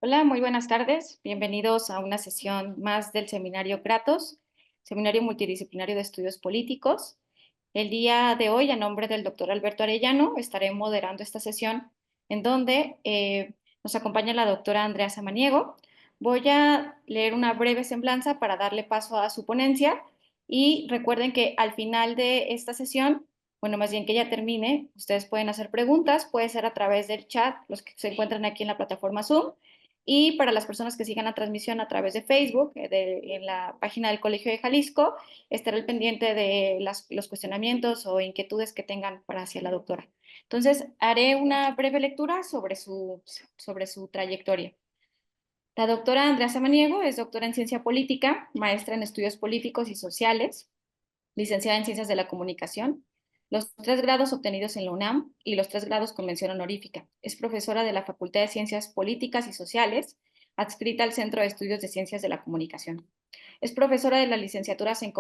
Hola, muy buenas tardes. Bienvenidos a una sesión más del seminario Kratos, Seminario Multidisciplinario de Estudios Políticos. El día de hoy, a nombre del doctor Alberto Arellano, estaré moderando esta sesión en donde nos acompaña la doctora Andrea Samaniego. Voy a leer una breve semblanza para darle paso a su ponencia y recuerden que al final de esta sesión, bueno, más bien que ya termine, ustedes pueden hacer preguntas, puede ser a través del chat, los que se encuentran aquí en la plataforma Zoom, y para las personas que sigan la transmisión a través de Facebook, en la página del Colegio de Jalisco, estaré al pendiente de los cuestionamientos o inquietudes que tengan para hacia la doctora. Entonces, haré una breve lectura sobre su trayectoria. La doctora Andrea Samaniego es doctora en ciencia política, maestra en estudios políticos y sociales, licenciada en Ciencias de la Comunicación, los 3 grados obtenidos en la UNAM y los 3 grados con mención honorífica. Es profesora de la Facultad de Ciencias Políticas y Sociales, adscrita al Centro de Estudios de Ciencias de la Comunicación. Es profesora de las licenciaturas en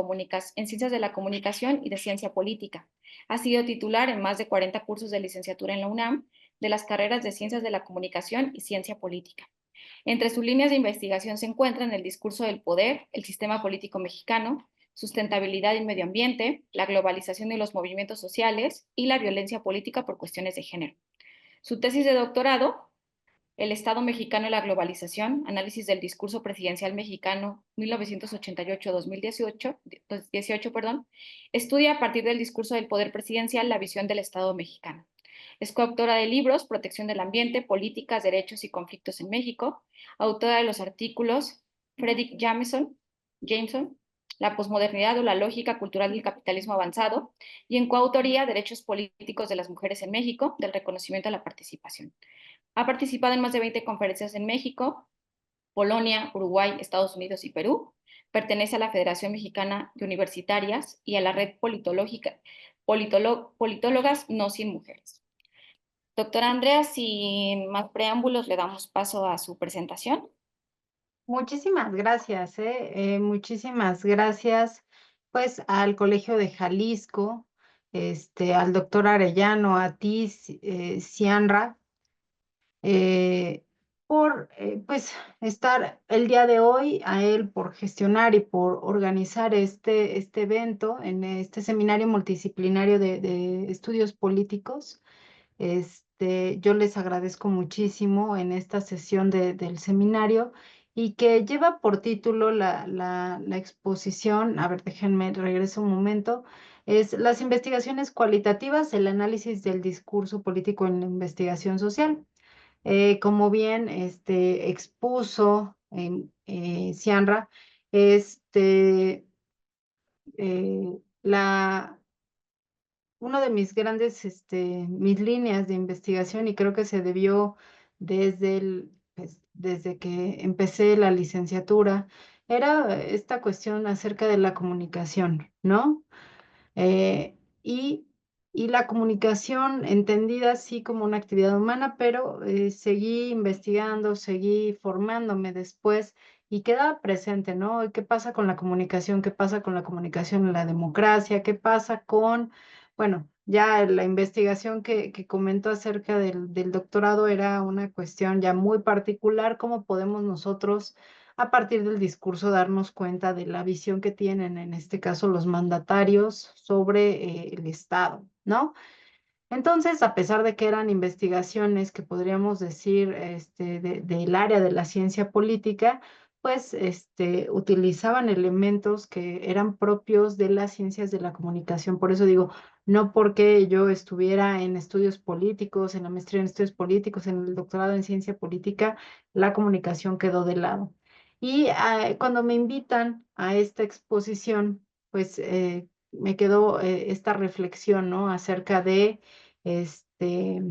Ciencias de la Comunicación y de Ciencia Política. Ha sido titular en más de 40 cursos de licenciatura en la UNAM de las carreras de Ciencias de la Comunicación y Ciencia Política. Entre sus líneas de investigación se encuentran el discurso del poder, el sistema político mexicano, sustentabilidad y medio ambiente, la globalización y los movimientos sociales y la violencia política por cuestiones de género. Su tesis de doctorado, El Estado mexicano y la globalización, análisis del discurso presidencial mexicano 1988-2018, estudia a partir del discurso del poder presidencial la visión del Estado mexicano. Es coautora de libros Protección del Ambiente, Políticas, Derechos y Conflictos en México, autora de los artículos Frederick Jameson, La posmodernidad o la lógica cultural del capitalismo avanzado, y en coautoría Derechos políticos de las mujeres en México, del reconocimiento a la participación. Ha participado en más de 20 conferencias en México, Polonia, Uruguay, Estados Unidos y Perú. Pertenece a la Federación Mexicana de Universitarias y a la Red Politólogas No Sin Mujeres. Doctora Andrea, sin más preámbulos, le damos paso a su presentación. Muchísimas gracias, muchísimas gracias, pues, al Colegio de Jalisco, al doctor Arellano, a ti, Cianra, eh, por, pues, estar el día de hoy, a él por gestionar y por organizar este evento en este seminario multidisciplinario de estudios políticos. Yo les agradezco muchísimo en esta sesión del seminario y que lleva por título la exposición, a ver, déjenme, regreso un momento, es Las investigaciones cualitativas, el análisis del discurso político en la investigación social. Como bien expuso Cianra, la uno de mis grandes, mis líneas de investigación, y creo que se debió desde que empecé la licenciatura, era esta cuestión acerca de la comunicación, ¿no? Eh, y, y la comunicación entendida así como una actividad humana, pero seguí investigando, seguí formándome después y quedaba presente, ¿no? ¿Qué pasa con la comunicación? ¿Qué pasa con la comunicación en la democracia? ¿Qué pasa con, bueno, ya la investigación que comentó acerca del doctorado era una cuestión ya muy particular? ¿Cómo podemos nosotros a partir del discurso darnos cuenta de la visión que tienen, en este caso, los mandatarios sobre el Estado, ¿no? Entonces, a pesar de que eran investigaciones que podríamos decir del área de la ciencia política, pues utilizaban elementos que eran propios de las ciencias de la comunicación. Por eso digo, no porque yo estuviera en estudios políticos, en la maestría en estudios políticos, en el doctorado en ciencia política, la comunicación quedó de lado. Y cuando me invitan a esta exposición, pues me quedó esta reflexión, ¿no? Acerca de este,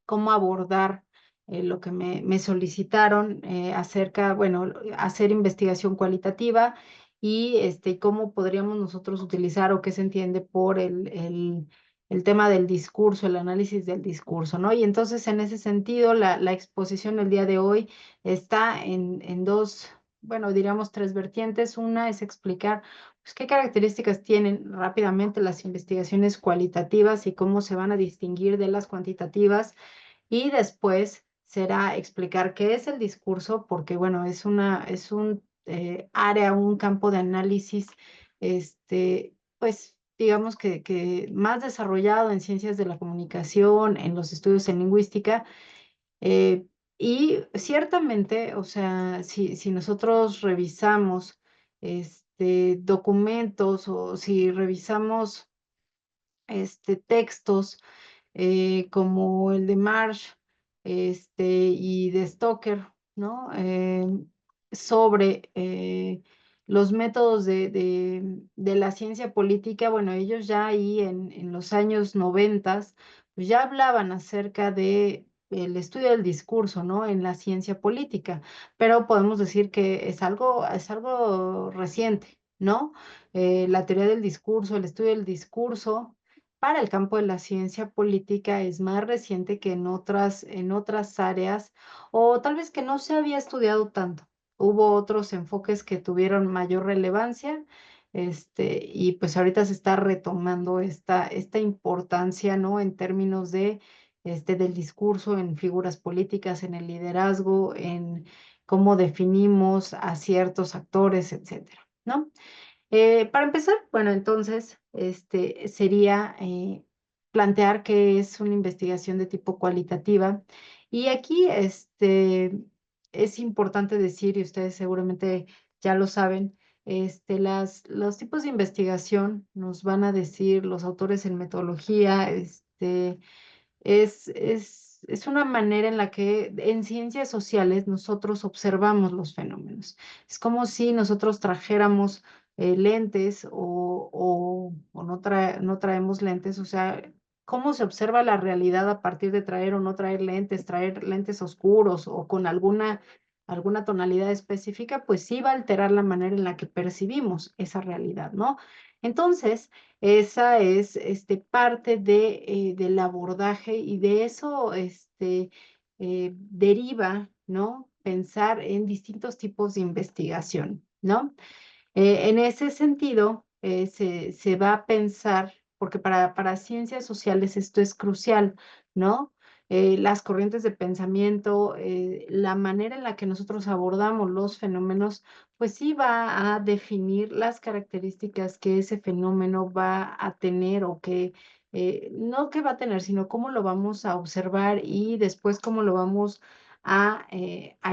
cómo abordar lo que me solicitaron acerca, bueno, hacer investigación cualitativa y cómo podríamos nosotros utilizar o qué se entiende por el tema del discurso, el análisis del discurso, ¿no? Y entonces, en ese sentido, la exposición el día de hoy está en dos, bueno, diríamos tres vertientes. Una es explicar pues, qué características tienen rápidamente las investigaciones cualitativas y cómo se van a distinguir de las cuantitativas. Y después será explicar qué es el discurso, porque bueno, es un área, un campo de análisis, pues digamos que más desarrollado en ciencias de la comunicación, en los estudios en lingüística, eh, y ciertamente, o sea, si nosotros revisamos documentos o si revisamos textos como el de Marsh y de Stoker, ¿no? Sobre los métodos de la ciencia política. Bueno, ellos ya ahí en los años 90 pues ya hablaban acerca de el estudio del discurso, ¿no? En la ciencia política, pero podemos decir que es algo reciente, ¿no? La teoría del discurso, el estudio del discurso para el campo de la ciencia política es más reciente que en otras áreas, o tal vez que no se había estudiado tanto. Hubo otros enfoques que tuvieron mayor relevancia, y pues ahorita se está retomando esta importancia, ¿no? En términos del discurso, en figuras políticas, en el liderazgo, en cómo definimos a ciertos actores, etcétera, ¿no? Para empezar, bueno, entonces, sería plantear que es una investigación de tipo cualitativa. Y aquí, es importante decir, y ustedes seguramente ya lo saben, los tipos de investigación nos van a decir los autores en metodología, es una manera en la que en ciencias sociales nosotros observamos los fenómenos. Es como si nosotros trajéramos lentes o no traemos lentes, o sea, cómo se observa la realidad a partir de traer o no traer lentes oscuros o con alguna tonalidad específica, pues sí va a alterar la manera en la que percibimos esa realidad, ¿no? Entonces, esa es parte del abordaje y de eso deriva, ¿no? Pensar en distintos tipos de investigación, ¿no? En ese sentido, se va a pensar, porque para ciencias sociales esto es crucial, ¿no? Las corrientes de pensamiento, la manera en la que nosotros abordamos los fenómenos, pues sí va a definir las características que ese fenómeno va a tener o que, no que va a tener, sino cómo lo vamos a observar y después cómo lo vamos a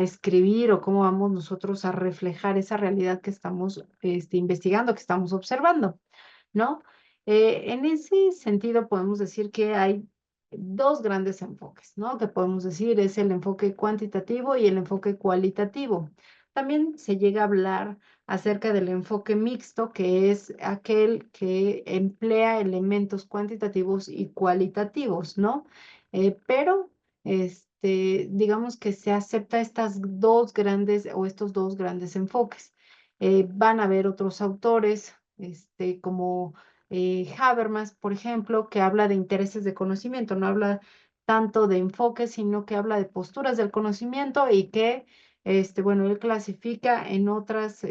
escribir o cómo vamos nosotros a reflejar esa realidad que estamos investigando, que estamos observando, ¿no? En ese sentido, podemos decir que hay dos grandes enfoques, ¿no? Que podemos decir es el enfoque cuantitativo y el enfoque cualitativo. También se llega a hablar acerca del enfoque mixto, que es aquel que emplea elementos cuantitativos y cualitativos, ¿no? Pero digamos que se acepta estas dos grandes o estos dos grandes enfoques. Van a haber otros autores, como Habermas, por ejemplo, que habla de intereses de conocimiento, no habla tanto de enfoques, sino que habla de posturas del conocimiento y que, bueno, él clasifica en otras,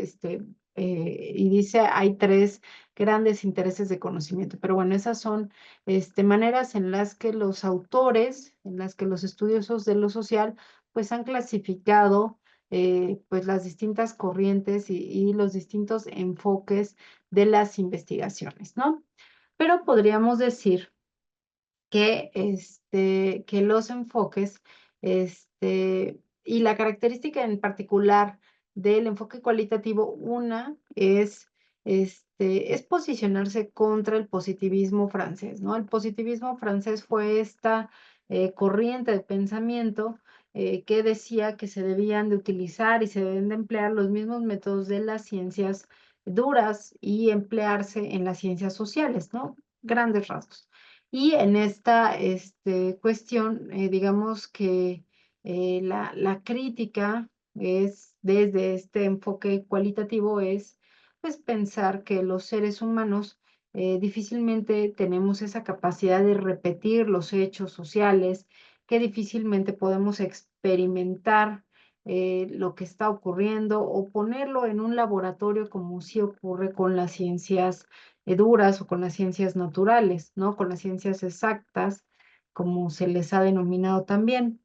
y dice hay tres grandes intereses de conocimiento, pero bueno, esas son maneras en las que los autores, en las que los estudiosos de lo social, pues han clasificado pues las distintas corrientes y los distintos enfoques de las investigaciones, ¿no? Pero podríamos decir que los enfoques, y la característica en particular del enfoque cualitativo, una es posicionarse contra el positivismo francés, ¿no? El positivismo francés fue esta corriente de pensamiento que decía que se debían de utilizar y se deben de emplear los mismos métodos de las ciencias duras y emplearse en las ciencias sociales, ¿no? Grandes rasgos. Y en esta cuestión, digamos que la crítica es desde este enfoque cualitativo es pues pensar que los seres humanos difícilmente tenemos esa capacidad de repetir los hechos sociales, que difícilmente podemos experimentar lo que está ocurriendo o ponerlo en un laboratorio como sí ocurre con las ciencias duras o con las ciencias naturales, ¿no? Con las ciencias exactas, como se les ha denominado también.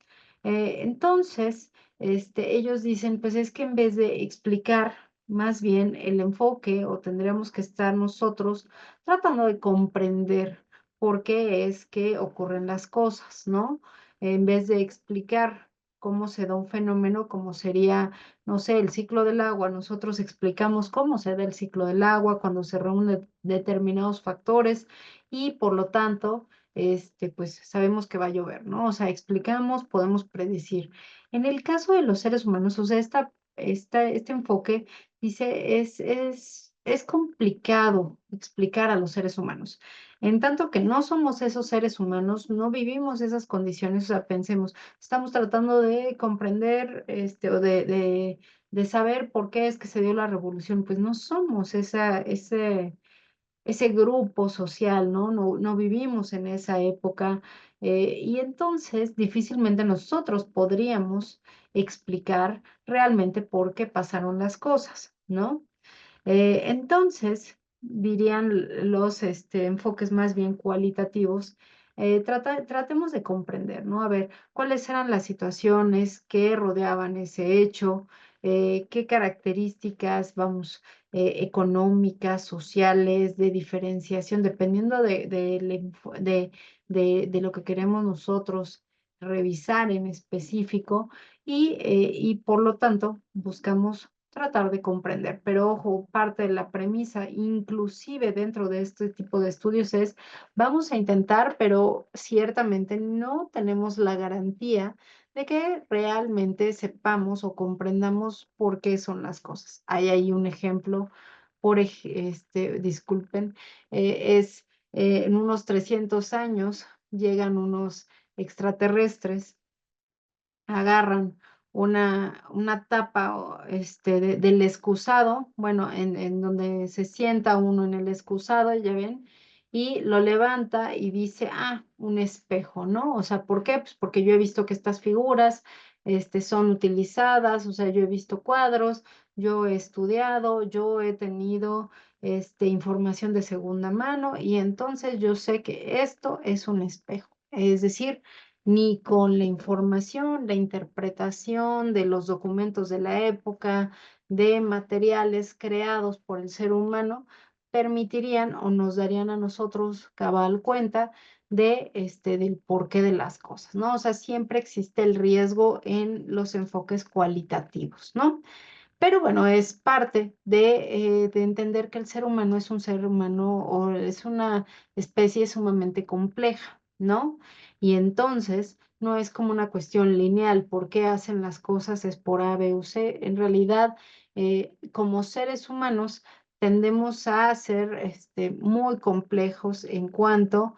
Entonces, ellos dicen, pues es que en vez de explicar más bien el enfoque, o tendríamos que estar nosotros tratando de comprender por qué es que ocurren las cosas, ¿no? En vez de explicar cómo se da un fenómeno, como sería, no sé, el ciclo del agua, nosotros explicamos cómo se da el ciclo del agua cuando se reúnen determinados factores y por lo tanto, pues sabemos que va a llover, ¿no? O sea, explicamos, podemos predecir. En el caso de los seres humanos, o sea, este enfoque dice, es complicado explicar a los seres humanos. En tanto que no somos esos seres humanos, no vivimos esas condiciones, o sea, pensemos, estamos tratando de comprender, o de saber por qué es que se dio la revolución, pues no somos ese grupo social, ¿no? No vivimos en esa época, y entonces difícilmente nosotros podríamos explicar realmente por qué pasaron las cosas, ¿no? Entonces, dirían los enfoques más bien cualitativos, tratemos de comprender, ¿no? A ver, cuáles eran las situaciones que rodeaban ese hecho, qué características, vamos, económicas, sociales, de diferenciación, dependiendo de lo que queremos nosotros revisar en específico, y por lo tanto buscamos tratar de comprender. Pero ojo, parte de la premisa, inclusive dentro de este tipo de estudios, es vamos a intentar, pero ciertamente no tenemos la garantía de que realmente sepamos o comprendamos por qué son las cosas. Hay ahí un ejemplo, disculpen, es en unos 300 años llegan unos extraterrestres, agarran una tapa, del excusado, bueno, en donde se sienta uno en el excusado, ya ven, y lo levanta y dice, un espejo, ¿no? O sea, ¿por qué? Pues porque yo he visto que estas figuras, son utilizadas, o sea, yo he visto cuadros, yo he estudiado, yo he tenido, información de segunda mano, y entonces yo sé que esto es un espejo. Es decir, ni con la información, la interpretación de los documentos de la época, de materiales creados por el ser humano, permitirían o nos darían a nosotros cabal cuenta del porqué de las cosas, ¿no? O sea, siempre existe el riesgo en los enfoques cualitativos, ¿no? Pero bueno, es parte de entender que el ser humano es un ser humano o es una especie sumamente compleja, ¿no? Y entonces no es como una cuestión lineal, ¿por qué hacen las cosas es por A, B o C? En realidad, como seres humanos tendemos a ser muy complejos en cuanto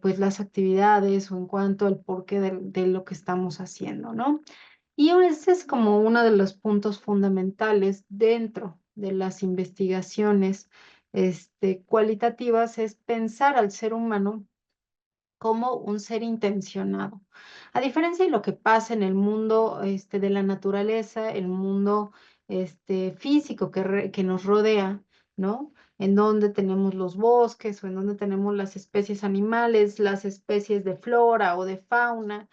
pues las actividades o en cuanto al porqué de lo que estamos haciendo, ¿no? Y ese es como uno de los puntos fundamentales dentro de las investigaciones, cualitativas, es pensar al ser humano como un ser intencionado. A diferencia de lo que pasa en el mundo, de la naturaleza, el mundo, físico que nos rodea, ¿no? En donde tenemos los bosques o en donde tenemos las especies animales, las especies de flora o de fauna,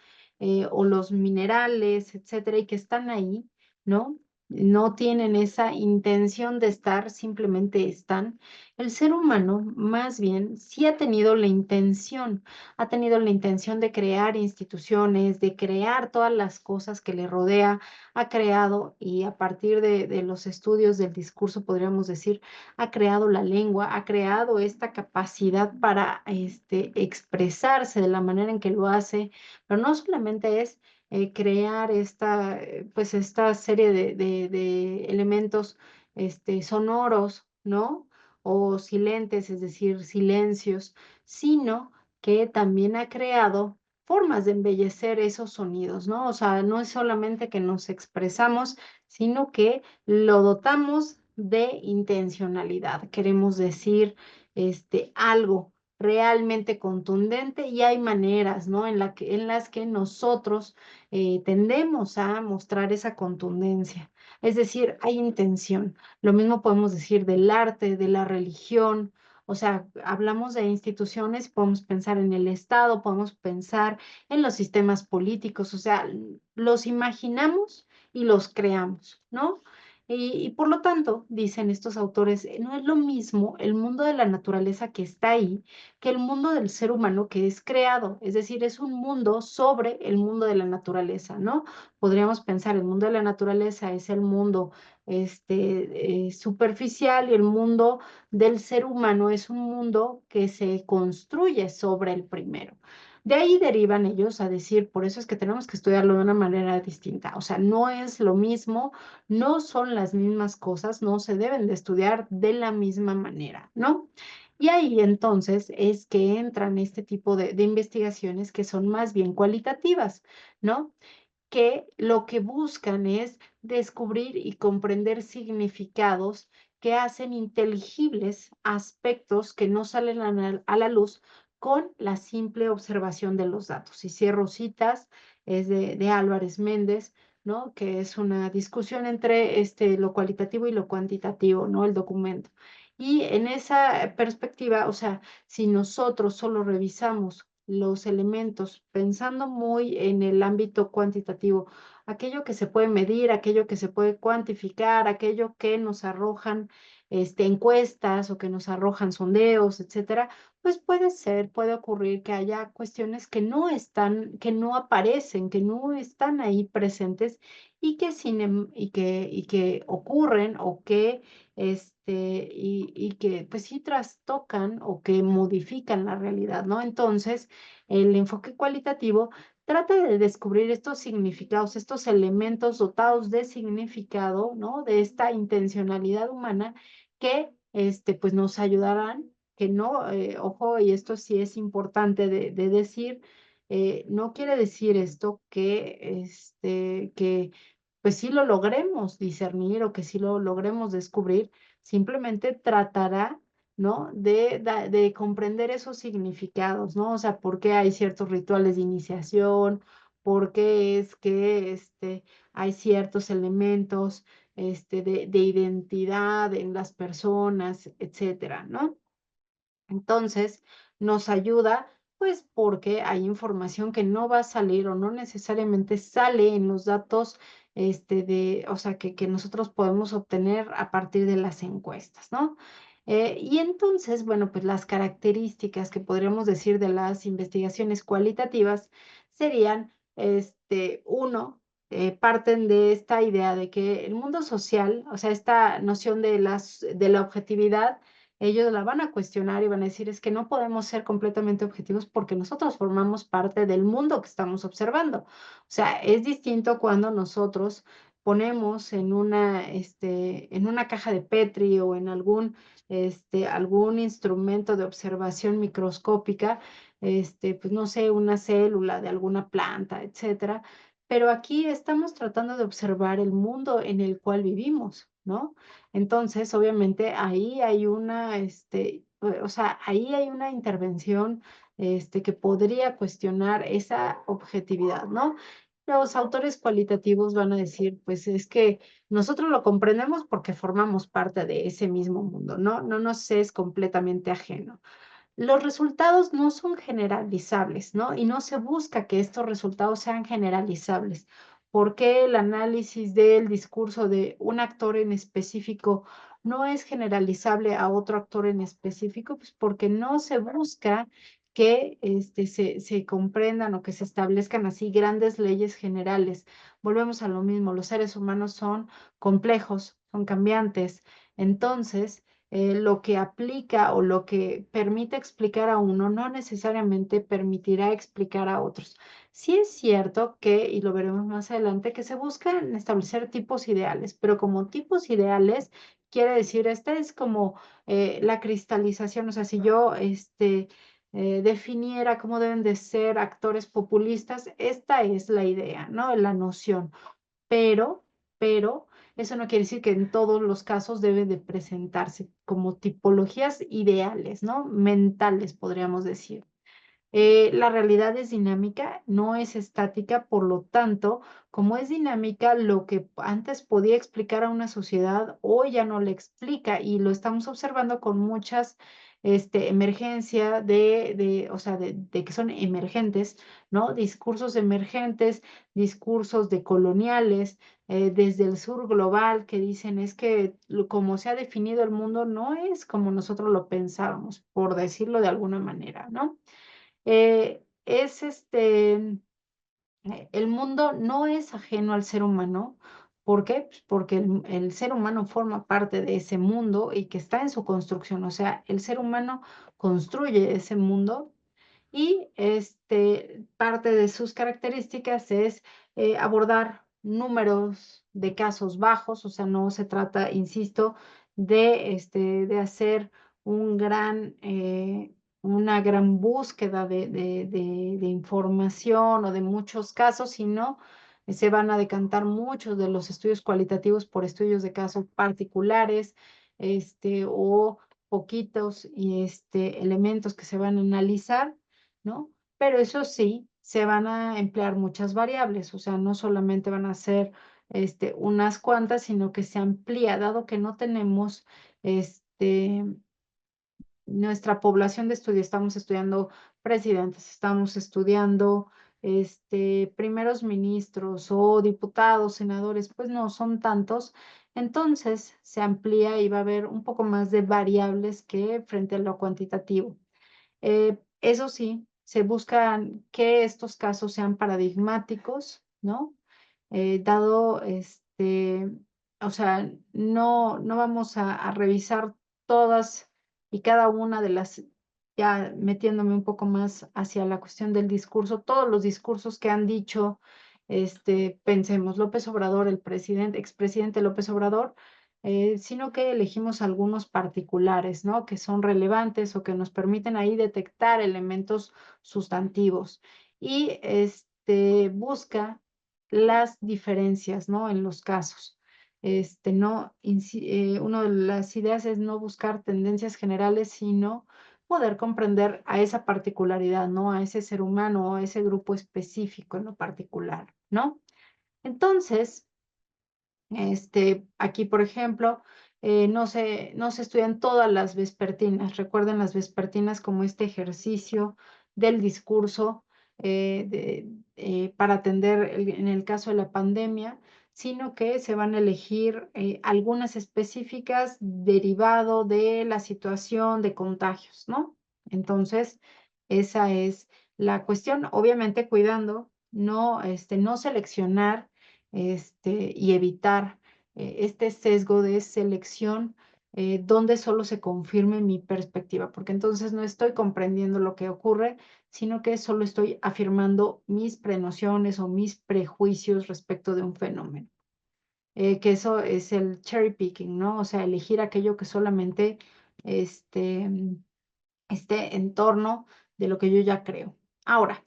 o los minerales, etcétera, y que están ahí, ¿no? No tienen esa intención de estar, simplemente están. El ser humano, más bien, sí ha tenido la intención de crear instituciones, de crear todas las cosas que le rodea, ha creado y a partir de los estudios del discurso, podríamos decir, ha creado la lengua, ha creado esta capacidad para expresarse de la manera en que lo hace, pero no solamente es crear pues esta serie de elementos sonoros, ¿no? O silentes, es decir, silencios, sino que también ha creado formas de embellecer esos sonidos, ¿no? O sea, no es solamente que nos expresamos, sino que lo dotamos de intencionalidad. Queremos decir, algo realmente contundente y hay maneras, ¿no? En las que nosotros tendemos a mostrar esa contundencia. Es decir, hay intención. Lo mismo podemos decir del arte, de la religión, O sea, hablamos de instituciones, podemos pensar en el Estado, podemos pensar en los sistemas políticos, o sea, los imaginamos y los creamos, ¿no? Y por lo tanto, dicen estos autores, no es lo mismo el mundo de la naturaleza que está ahí que el mundo del ser humano que es creado, es decir, es un mundo sobre el mundo de la naturaleza, ¿no? Podríamos pensar, el mundo de la naturaleza es el mundo superficial y el mundo del ser humano es un mundo que se construye sobre el primero. De ahí derivan ellos a decir, por eso es que tenemos que estudiarlo de una manera distinta. O sea, no es lo mismo, no son las mismas cosas, no se deben de estudiar de la misma manera, ¿no? Y ahí entonces es que entran este tipo de investigaciones que son más bien cualitativas, ¿no? Que lo que buscan es descubrir y comprender significados que hacen inteligibles aspectos que no salen a la luz con la simple observación de los datos. Y cierro citas, es de Álvarez Méndez, ¿no? Que es una discusión entre lo cualitativo y lo cuantitativo, ¿no? El documento. Y en esa perspectiva, o sea, si nosotros solo revisamos los elementos, pensando muy en el ámbito cuantitativo, aquello que se puede medir, aquello que se puede cuantificar, aquello que nos arrojan encuestas o que nos arrojan sondeos, etcétera, pues puede ser, puede ocurrir que haya cuestiones que no están, que no aparecen, que no están ahí presentes y que, y que ocurren o que y que pues sí trastocan o que modifican la realidad, ¿no? Entonces, el enfoque cualitativo trata de descubrir estos significados, estos elementos dotados de significado, ¿no? De esta intencionalidad humana que, pues nos ayudarán, que no, ojo, y esto sí es importante de decir, no quiere decir esto que pues sí lo logremos discernir o que sí lo logremos descubrir, simplemente tratará, ¿no? De comprender esos significados, ¿no? O sea, por qué hay ciertos rituales de iniciación, por qué es que hay ciertos elementos de identidad en las personas, etcétera, ¿no? Entonces, nos ayuda, pues, porque hay información que no va a salir o no necesariamente sale en los datos, o sea, que nosotros podemos obtener a partir de las encuestas, ¿no? Y entonces, bueno, pues las características que podríamos decir de las investigaciones cualitativas serían, uno, parten de esta idea de que el mundo social, o sea, esta noción de la objetividad, ellos la van a cuestionar y van a decir, es que no podemos ser completamente objetivos porque nosotros formamos parte del mundo que estamos observando. O sea, es distinto cuando nosotros ponemos en una caja de Petri o en algún instrumento de observación microscópica, pues no sé, una célula de alguna planta, etcétera. Pero aquí estamos tratando de observar el mundo en el cual vivimos, ¿no? Entonces, obviamente, ahí hay o sea, ahí hay una intervención, que podría cuestionar esa objetividad, ¿no? Los autores cualitativos van a decir, pues es que nosotros lo comprendemos porque formamos parte de ese mismo mundo, ¿no? No nos es completamente ajeno. Los resultados no son generalizables, ¿no? Y no se busca que estos resultados sean generalizables. ¿Por qué el análisis del discurso de un actor en específico no es generalizable a otro actor en específico? Pues porque no se busca que se comprendan o que se establezcan así grandes leyes generales. Volvemos a lo mismo, los seres humanos son complejos, son cambiantes. Entonces, lo que aplica o lo que permite explicar a uno no necesariamente permitirá explicar a otros. Sí es cierto que, y lo veremos más adelante, que se buscan establecer tipos ideales, pero como tipos ideales quiere decir, esta es como la cristalización, o sea, si yo definiera cómo deben de ser actores populistas, esta es la idea, ¿no? La noción. Pero, pero eso no quiere decir que en todos los casos debe de presentarse como tipologías ideales, ¿no? Mentales, podríamos decir. La realidad es dinámica, no es estática, por lo tanto, como es dinámica, lo que antes podía explicar a una sociedad, hoy ya no le explica y lo estamos observando con muchas emergencia o sea, de que son emergentes, ¿no? Discursos emergentes, discursos de coloniales, desde el sur global, que dicen es que como se ha definido el mundo no es como nosotros lo pensábamos, por decirlo de alguna manera, ¿no? Es el mundo no es ajeno al ser humano. ¿Por qué? Pues porque el ser humano forma parte de ese mundo y que está en su construcción. O sea, el ser humano construye ese mundo y parte de sus características es abordar números de casos bajos, o sea, no se trata, insisto, de hacer un una gran búsqueda de información o de muchos casos, sino se van a decantar muchos de los estudios cualitativos por estudios de casos particulares, o poquitos elementos que se van a analizar, ¿no? Pero eso sí, se van a emplear muchas variables, o sea, no solamente van a ser, unas cuantas, sino que se amplía, dado que no tenemos, este, nuestra población de estudio, estamos estudiando presidentes, estamos estudiando, primeros ministros o diputados, senadores, pues no son tantos. Entonces, se amplía y va a haber un poco más de variables que frente a lo cuantitativo. Eso sí, se buscan que estos casos sean paradigmáticos, ¿no? Dado, o sea, no vamos a revisar todas y cada una de las, ya metiéndome un poco más hacia la cuestión del discurso, todos los discursos que han dicho, pensemos, López Obrador, el presidente, expresidente López Obrador, sino que elegimos algunos particulares, ¿no? Que son relevantes o que nos permiten ahí detectar elementos sustantivos. Y busca las diferencias, ¿no? En los casos. Una de las ideas es no buscar tendencias generales, sino poder comprender a esa particularidad, ¿no? A ese ser humano o a ese grupo específico en lo particular, ¿no? Entonces, aquí, por ejemplo, no se estudian todas las vespertinas. Recuerden las vespertinas como este ejercicio del discurso para atender en el caso de la pandemia, sino que se van a elegir algunas específicas derivado de la situación de contagios, ¿no? Entonces, esa es la cuestión, obviamente cuidando, no seleccionar y evitar este sesgo de selección donde solo se confirme mi perspectiva, porque entonces no estoy comprendiendo lo que ocurre, sino que solo estoy afirmando mis prenociones o mis prejuicios respecto de un fenómeno. Que eso es el cherry picking, ¿no? O sea, elegir aquello que solamente este, esté en torno de lo que yo ya creo. Ahora,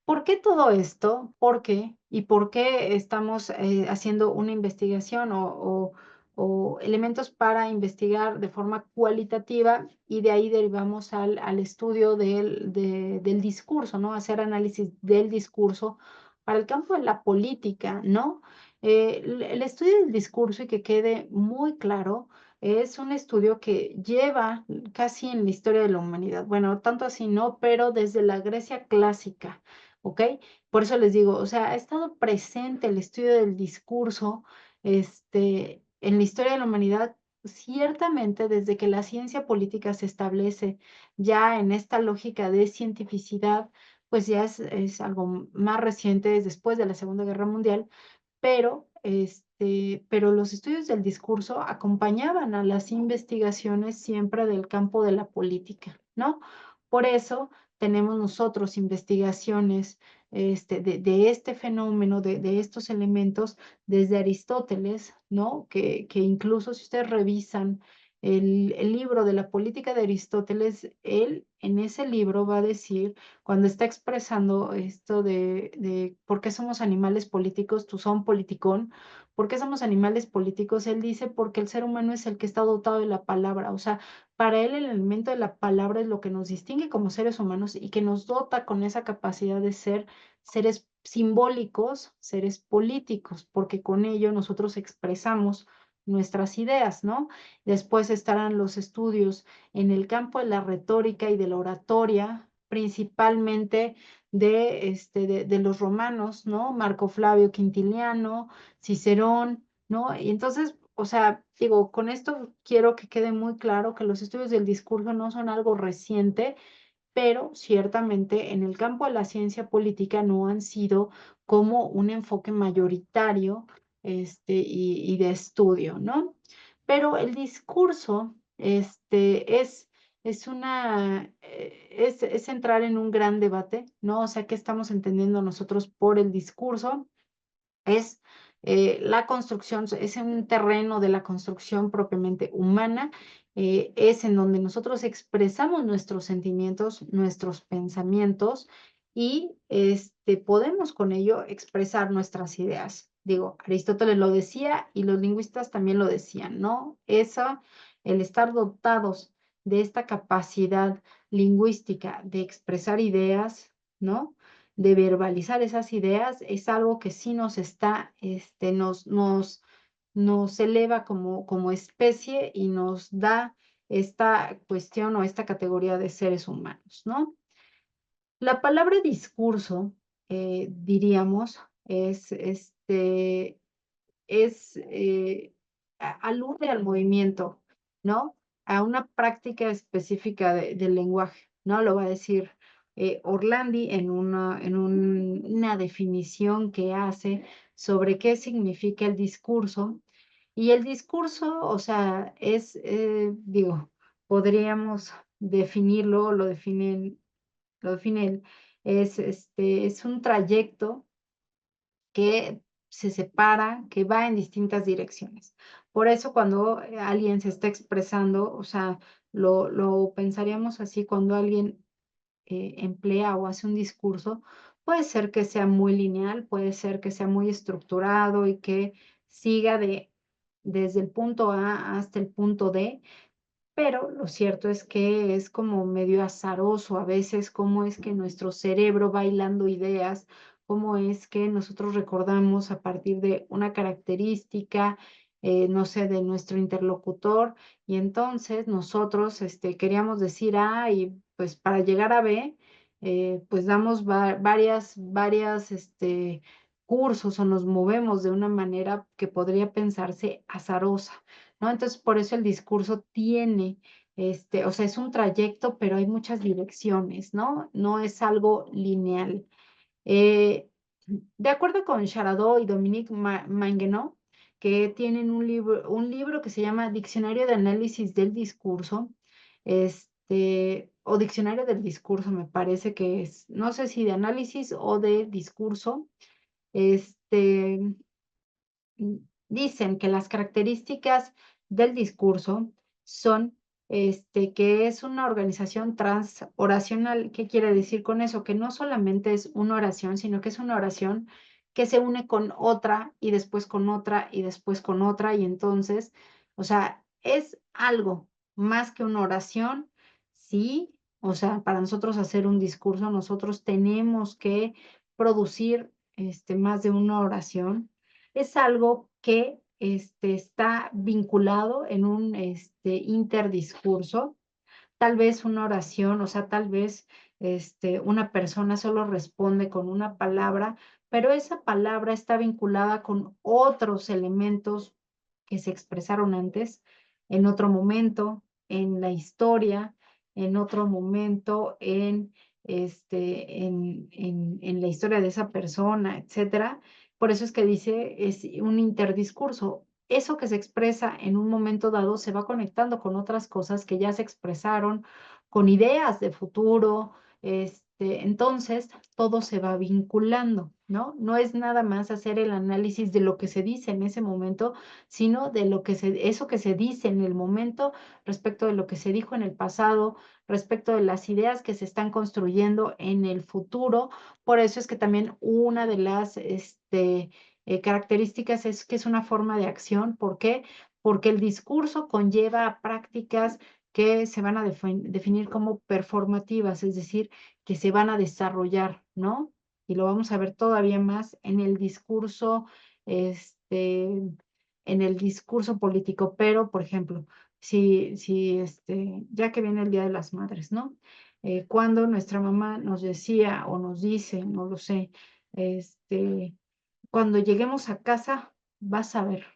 ¿por qué todo esto? ¿Por qué? ¿Y por qué estamos haciendo una investigación o elementos para investigar de forma cualitativa y de ahí derivamos al estudio del discurso, ¿no? Hacer análisis del discurso para el campo de la política, ¿no? El estudio del discurso y que quede muy claro, es un estudio que lleva casi en la historia de la humanidad. Bueno, tanto así no, pero desde la Grecia clásica. ¿Ok? Por eso les digo, o sea, ha estado presente el estudio del discurso, en la historia de la humanidad, ciertamente desde que la ciencia política se establece ya en esta lógica de cientificidad, pues ya es algo más reciente, es después de la Segunda Guerra Mundial, pero los estudios del discurso acompañaban a las investigaciones siempre del campo de la política, ¿no? Por eso tenemos nosotros investigaciones de este fenómeno, de estos elementos, desde Aristóteles, ¿no? Que incluso si ustedes revisan el libro de la política de Aristóteles, él en ese libro va a decir cuando está expresando esto de por qué somos animales políticos, tú son politicón, ¿por qué somos animales políticos? Él dice porque el ser humano es el que está dotado de la palabra, o sea, para él el elemento de la palabra es lo que nos distingue como seres humanos y que nos dota con esa capacidad de ser seres simbólicos, seres políticos, porque con ello nosotros expresamos nuestras ideas, ¿no? Después estarán los estudios en el campo de la retórica y de la oratoria, principalmente de los romanos, ¿no? Marco Flavio Quintiliano, Cicerón, ¿no? Y entonces, o sea, digo, con esto quiero que quede muy claro que los estudios del discurso no son algo reciente, pero ciertamente en el campo de la ciencia política no han sido como un enfoque mayoritario, y de estudio, ¿no? Pero el discurso, es entrar en un gran debate, ¿no? O sea, ¿qué estamos entendiendo nosotros por el discurso? Es, la construcción, es un terreno de la construcción propiamente humana, es en donde nosotros expresamos nuestros sentimientos, nuestros pensamientos y, podemos con ello expresar nuestras ideas. Digo, Aristóteles lo decía y los lingüistas también lo decían, ¿no? El estar dotados de esta capacidad lingüística de expresar ideas, ¿no? De verbalizar esas ideas es algo que sí nos está, nos eleva como especie y nos da esta cuestión o esta categoría de seres humanos, ¿no? La palabra discurso, diríamos, es, alude al movimiento, ¿no? A una práctica específica del lenguaje, ¿no? Lo va a decir Orlandi una definición que hace sobre qué significa el discurso. Y el discurso, o sea, digo, podríamos definirlo, lo define él, es un trayecto que se separa, que va en distintas direcciones. Por eso cuando alguien se está expresando, o sea, lo pensaríamos así cuando alguien emplea o hace un discurso, puede ser que sea muy lineal, puede ser que sea muy estructurado y que siga desde el punto A hasta el punto D, pero lo cierto es que es como medio azaroso a veces cómo es que nuestro cerebro va hilando ideas, cómo es que nosotros recordamos a partir de una característica, no sé, de nuestro interlocutor, y entonces nosotros queríamos decir A y pues para llegar a B, pues damos varias cursos o nos movemos de una manera que podría pensarse azarosa. ¿No? Entonces, por eso el discurso tiene, o sea, es un trayecto, pero hay muchas direcciones, ¿no? No es algo lineal. Eh, de acuerdo con Charadot y Dominique Manguenot, que tienen un libro que se llama Diccionario de Análisis del Discurso, o Diccionario del Discurso, me parece que es, no sé si de análisis o de discurso, este, dicen que las características del discurso son que es una organización transoracional. ¿Qué quiere decir con eso? Que no solamente es una oración, sino que es una oración que se une con otra y después con otra y después con otra. Y entonces, o sea, es algo más que una oración, sí. O sea, para nosotros hacer un discurso, nosotros tenemos que producir más de una oración, es algo que está vinculado en un interdiscurso, tal vez una oración, o sea, tal vez una persona solo responde con una palabra, pero esa palabra está vinculada con otros elementos que se expresaron antes, en otro momento, en la historia, en otro momento, en la historia de esa persona, etcétera. Por eso es que dice, es un interdiscurso. Eso que se expresa en un momento dado se va conectando con otras cosas que ya se expresaron, con ideas de futuro, entonces todo se va vinculando, ¿no? No es nada más hacer el análisis de lo que se dice en ese momento, sino de eso que se dice en el momento respecto de lo que se dijo en el pasado, respecto de las ideas que se están construyendo en el futuro. Por eso es que también una de las, características es que es una forma de acción. ¿Por qué? Porque el discurso conlleva prácticas que se van a definir como performativas, es decir, que se van a desarrollar, ¿no? Y lo vamos a ver todavía más en el discurso, este, en el discurso político, pero, por ejemplo, si, ya que viene el Día de las Madres, ¿no? Cuando nuestra mamá nos decía o nos dice, no lo sé, este, cuando lleguemos a casa, vas a ver.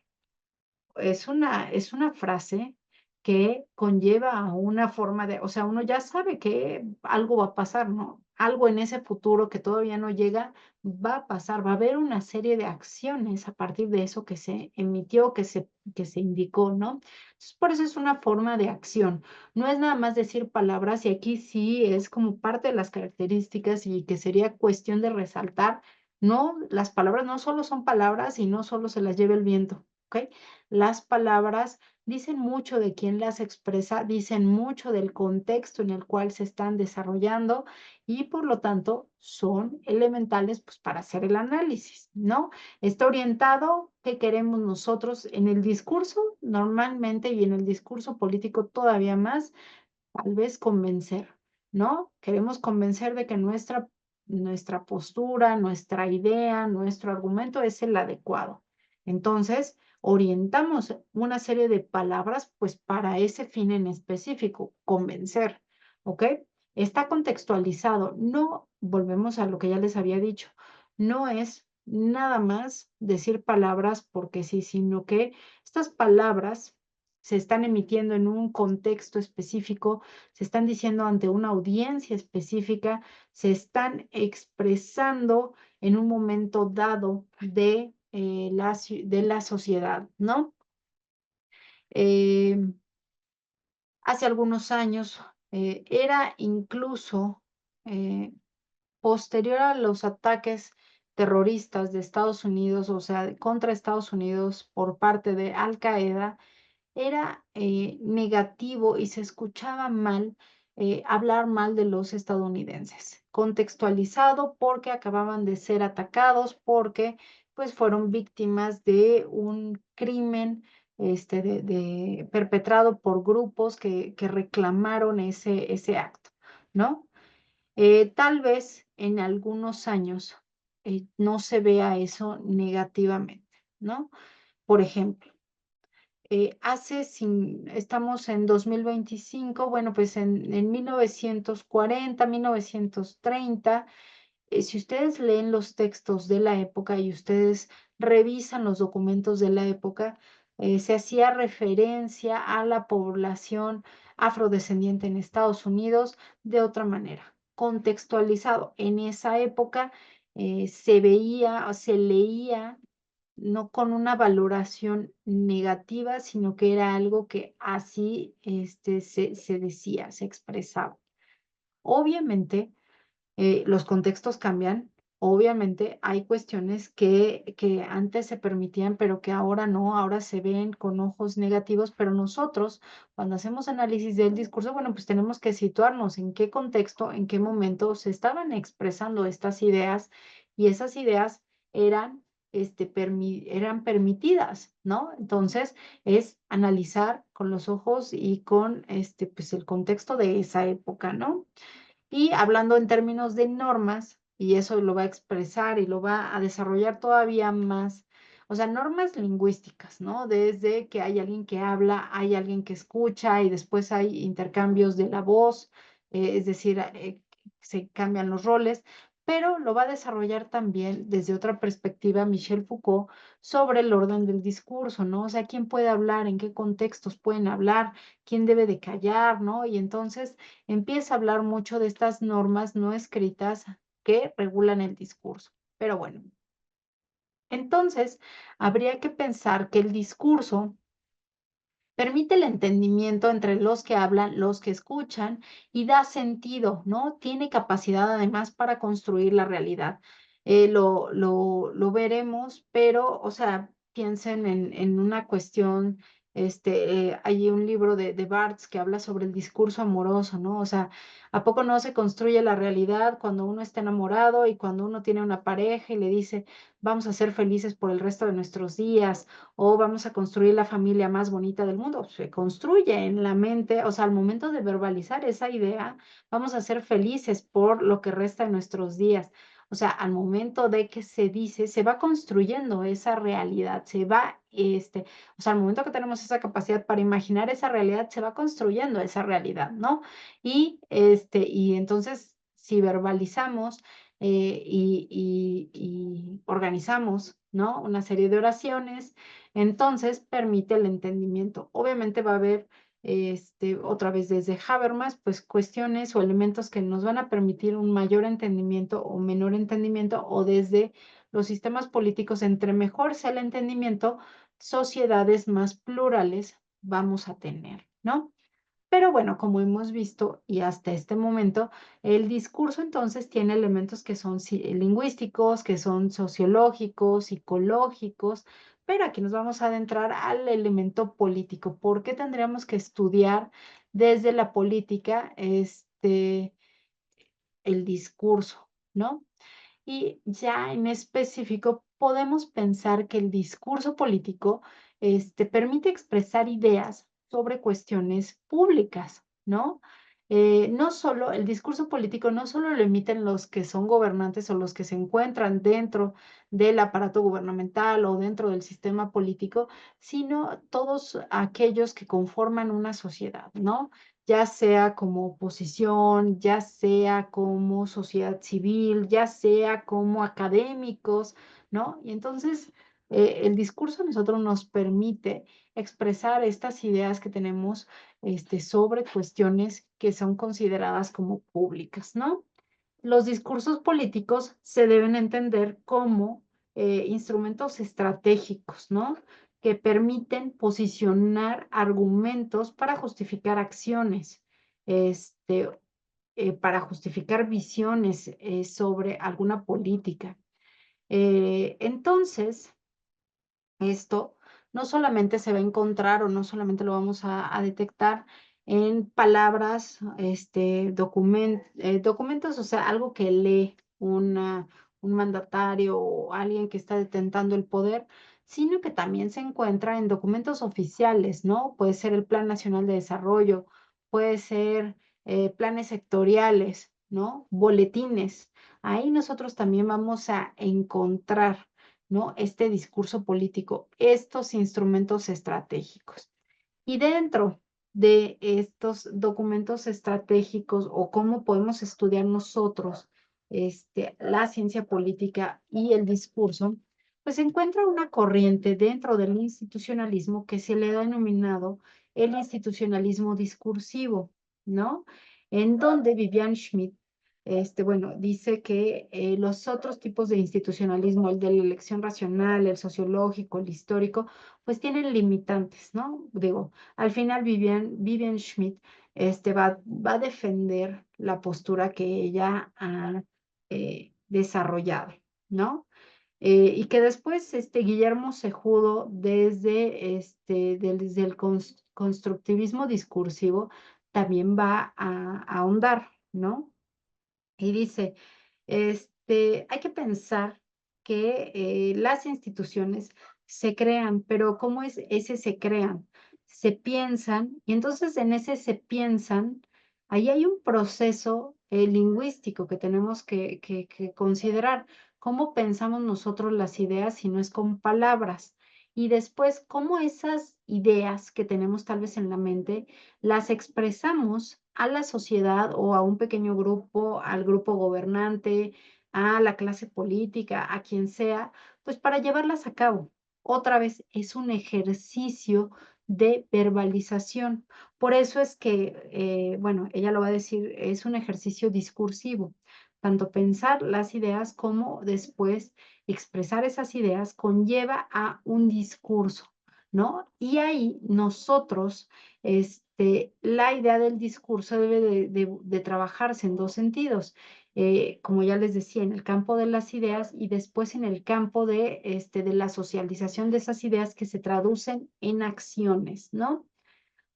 Es una frase que conlleva a una forma de, o sea, uno ya sabe que algo va a pasar, ¿no? Algo en ese futuro que todavía no llega va a pasar, va a haber una serie de acciones a partir de eso que se emitió, que se indicó, ¿no? Entonces, por eso es una forma de acción. No es nada más decir palabras, y aquí sí es como parte de las características y que sería cuestión de resaltar, no, las palabras no solo son palabras y no solo se las lleva el viento, ¿ok? Las palabras dicen mucho de quién las expresa, dicen mucho del contexto en el cual se están desarrollando y por lo tanto son elementales pues, para hacer el análisis, ¿no? Está orientado qué queremos nosotros en el discurso normalmente y en el discurso político todavía más, tal vez convencer, ¿no? Queremos convencer de que nuestra postura, nuestra idea, nuestro argumento es el adecuado. Entonces, orientamos una serie de palabras, pues para ese fin en específico, convencer, ¿ok? Está contextualizado. No, volvemos a lo que ya les había dicho, no es nada más decir palabras porque sí, sino que estas palabras se están emitiendo en un contexto específico, se están diciendo ante una audiencia específica, se están expresando en un momento dado de la sociedad, ¿no? Eh, Hace algunos años era incluso eh, posterior a los ataques terroristas de Estados Unidos, o sea, contra Estados Unidos por parte de Al Qaeda, era negativo y se escuchaba mal hablar mal de los estadounidenses, contextualizado porque acababan de ser atacados, porque pues fueron víctimas de un crimen perpetrado por grupos que reclamaron ese acto, ¿no? Tal vez en algunos años no se vea eso negativamente, ¿no? Por ejemplo, estamos en 2025, bueno, pues en 1940, 1930, si ustedes leen los textos de la época y ustedes revisan los documentos de la época, se hacía referencia a la población afrodescendiente en Estados Unidos de otra manera, contextualizado. En esa época se veía o se leía no con una valoración negativa, sino que era algo que así se decía, se expresaba. Obviamente, los contextos cambian. Obviamente hay cuestiones que antes se permitían, pero que ahora no, ahora se ven con ojos negativos, pero nosotros, cuando hacemos análisis del discurso, bueno, pues tenemos que situarnos en qué contexto, en qué momento se estaban expresando estas ideas y esas ideas eran, eran permitidas, ¿no? Entonces, es analizar con los ojos y con, pues el contexto de esa época, ¿no? Y hablando en términos de normas, y eso lo va a expresar y lo va a desarrollar todavía más, o sea, normas lingüísticas, ¿no? Desde que hay alguien que habla, hay alguien que escucha y después hay intercambios de la voz, es decir, se cambian los roles, pero lo va a desarrollar también desde otra perspectiva Michel Foucault sobre el orden del discurso, ¿no? O sea, quién puede hablar, en qué contextos pueden hablar, quién debe de callar, ¿no? Y entonces empieza a hablar mucho de estas normas no escritas que regulan el discurso. Pero bueno, entonces habría que pensar que el discurso permite el entendimiento entre los que hablan, los que escuchan y da sentido, ¿no? Tiene capacidad además para construir la realidad. Lo veremos, pero, o sea, piensen en una cuestión, hay un libro de Barthes que habla sobre el discurso amoroso, ¿no? O sea, ¿a poco no se construye la realidad cuando uno está enamorado y cuando uno tiene una pareja y le dice, vamos a ser felices por el resto de nuestros días? O vamos a construir la familia más bonita del mundo. Se construye en la mente, o sea, al momento de verbalizar esa idea, vamos a ser felices por lo que resta de nuestros días. O sea, al momento de que se dice, se va construyendo esa realidad, o sea, al momento que tenemos esa capacidad para imaginar esa realidad, se va construyendo esa realidad, ¿no? Y entonces, si verbalizamos, y organizamos, ¿no? Una serie de oraciones, entonces permite el entendimiento. Obviamente va a haber, otra vez desde Habermas, pues cuestiones o elementos que nos van a permitir un mayor entendimiento o menor entendimiento, o desde los sistemas políticos, entre mejor sea el entendimiento, sociedades más plurales vamos a tener, ¿no? Pero bueno, como hemos visto y hasta este momento, el discurso entonces tiene elementos que son lingüísticos, que son sociológicos, psicológicos, pero aquí nos vamos a adentrar al elemento político. ¿Por qué tendríamos que estudiar desde la política el discurso, ¿no? Y ya en específico, podemos pensar que el discurso político, permite expresar ideas sobre cuestiones públicas, ¿no? No solo, el discurso político no solo lo emiten los que son gobernantes o los que se encuentran dentro del aparato gubernamental o dentro del sistema político, sino todos aquellos que conforman una sociedad, ¿no? Ya sea como oposición, ya sea como sociedad civil, ya sea como académicos, ¿no? Y entonces, el discurso a nosotros nos permite expresar estas ideas que tenemos, sobre cuestiones que son consideradas como públicas, ¿no? Los discursos políticos se deben entender como instrumentos estratégicos, ¿no? Que permiten posicionar argumentos para justificar acciones, este, para justificar visiones sobre alguna política. Entonces, esto no solamente se va a encontrar o no solamente lo vamos a detectar en palabras, documentos, o sea, algo que lee un mandatario o alguien que está detentando el poder, sino que también se encuentra en documentos oficiales, ¿no? Puede ser el Plan Nacional de Desarrollo, puede ser planes sectoriales, ¿no? Boletines. Ahí nosotros también vamos a encontrar, ¿no? Este discurso político, estos instrumentos estratégicos. Y dentro de estos documentos estratégicos o cómo podemos estudiar nosotros la ciencia política y el discurso, pues se encuentra una corriente dentro del institucionalismo que se le ha denominado el institucionalismo discursivo, ¿no? En donde Vivian Schmidt, bueno, dice que los otros tipos de institucionalismo, el de la elección racional, el sociológico, el histórico, pues tienen limitantes, ¿no? Digo, al final Vivian Schmidt va a defender la postura que ella ha desarrollado, ¿no? Y que después Guillermo Cejudo, desde el constructivismo discursivo, también va a ahondar, ¿no? Y dice, hay que pensar que las instituciones se crean, pero ¿cómo es ese se crean? Se piensan, y entonces en ese se piensan, ahí hay un proceso lingüístico que tenemos que considerar. ¿Cómo pensamos nosotros las ideas si no es con palabras? Y después, ¿cómo esas ideas que tenemos tal vez en la mente las expresamos a la sociedad o a un pequeño grupo, al grupo gobernante, a la clase política, a quien sea, pues para llevarlas a cabo? Otra vez, es un ejercicio de verbalización. Por eso es que, bueno, ella lo va a decir, es un ejercicio discursivo. Tanto pensar las ideas como después expresar esas ideas conlleva a un discurso, ¿no? Y ahí nosotros, la idea del discurso debe de trabajarse en dos sentidos, como ya les decía, en el campo de las ideas y después en el campo de la socialización de esas ideas que se traducen en acciones, ¿no?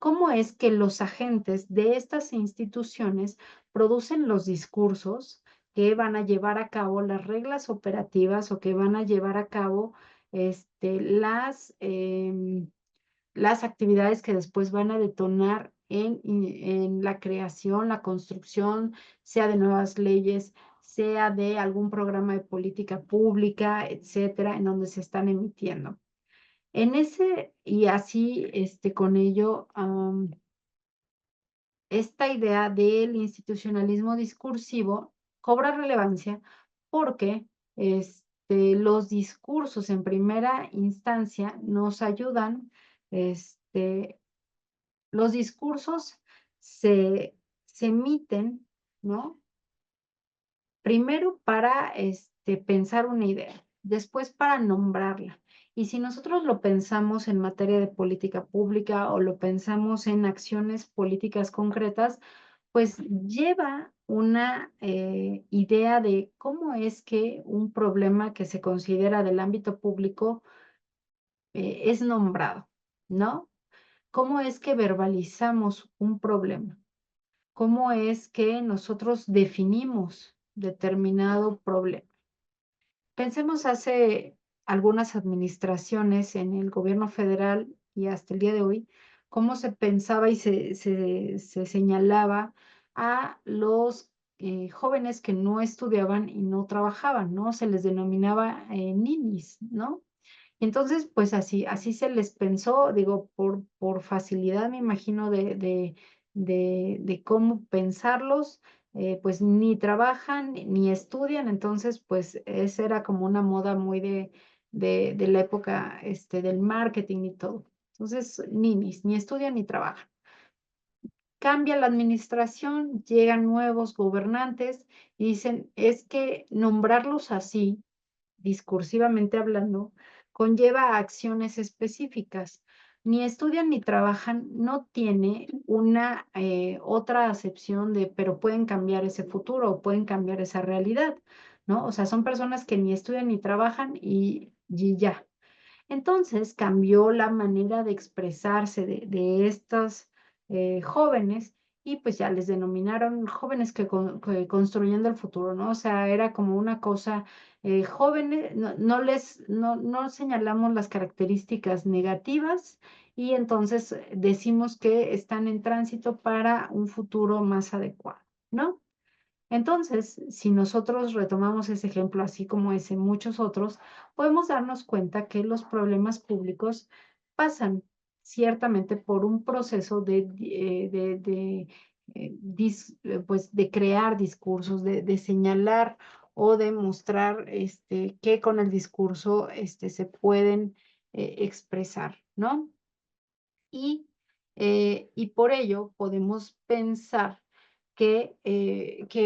¿Cómo es que los agentes de estas instituciones producen los discursos que van a llevar a cabo las reglas operativas o que van a llevar a cabo las actividades que después van a detonar en la creación, la construcción, sea de nuevas leyes, sea de algún programa de política pública, etcétera, en donde se están emitiendo. En ese y así, con ello, esta idea del institucionalismo discursivo cobra relevancia porque, los discursos en primera instancia nos ayudan, este, los discursos se se emiten, ¿no? Primero para, pensar una idea, después para nombrarla. Y si nosotros lo pensamos en materia de política pública o lo pensamos en acciones políticas concretas, pues lleva una, idea de cómo es que un problema que se considera del ámbito público, es nombrado, ¿no? ¿Cómo es que verbalizamos un problema? ¿Cómo es que nosotros definimos determinado problema? Pensemos hace algunas administraciones en el gobierno federal y hasta el día de hoy, cómo se pensaba y se señalaba a los, jóvenes que no estudiaban y no trabajaban, ¿no? Se les denominaba, ninis, ¿no? Entonces, pues así se les pensó, digo, por facilidad, me imagino, de cómo pensarlos, pues, ni trabajan ni estudian, entonces, pues, esa era como una moda muy de la época, del marketing y todo. Entonces, ninis, ni estudian ni trabajan. Cambia la administración, llegan nuevos gobernantes y dicen: "Es que nombrarlos así discursivamente hablando, conlleva acciones específicas. Ni estudian ni trabajan, no tiene una otra acepción de, pero pueden cambiar ese futuro o pueden cambiar esa realidad, ¿no? O sea, son personas que ni estudian ni trabajan y ya. Entonces, cambió la manera de expresarse de estos, jóvenes y, pues, ya les denominaron jóvenes que construyendo el futuro, ¿no? O sea, era como una cosa, jóvenes, no señalamos las características negativas y entonces decimos que están en tránsito para un futuro más adecuado, ¿no? Entonces, si nosotros retomamos ese ejemplo, así como ese, muchos otros, podemos darnos cuenta que los problemas públicos pasan ciertamente por un proceso pues, de crear discursos, de señalar o de mostrar que con el discurso se pueden expresar, ¿no? Y por ello podemos pensar que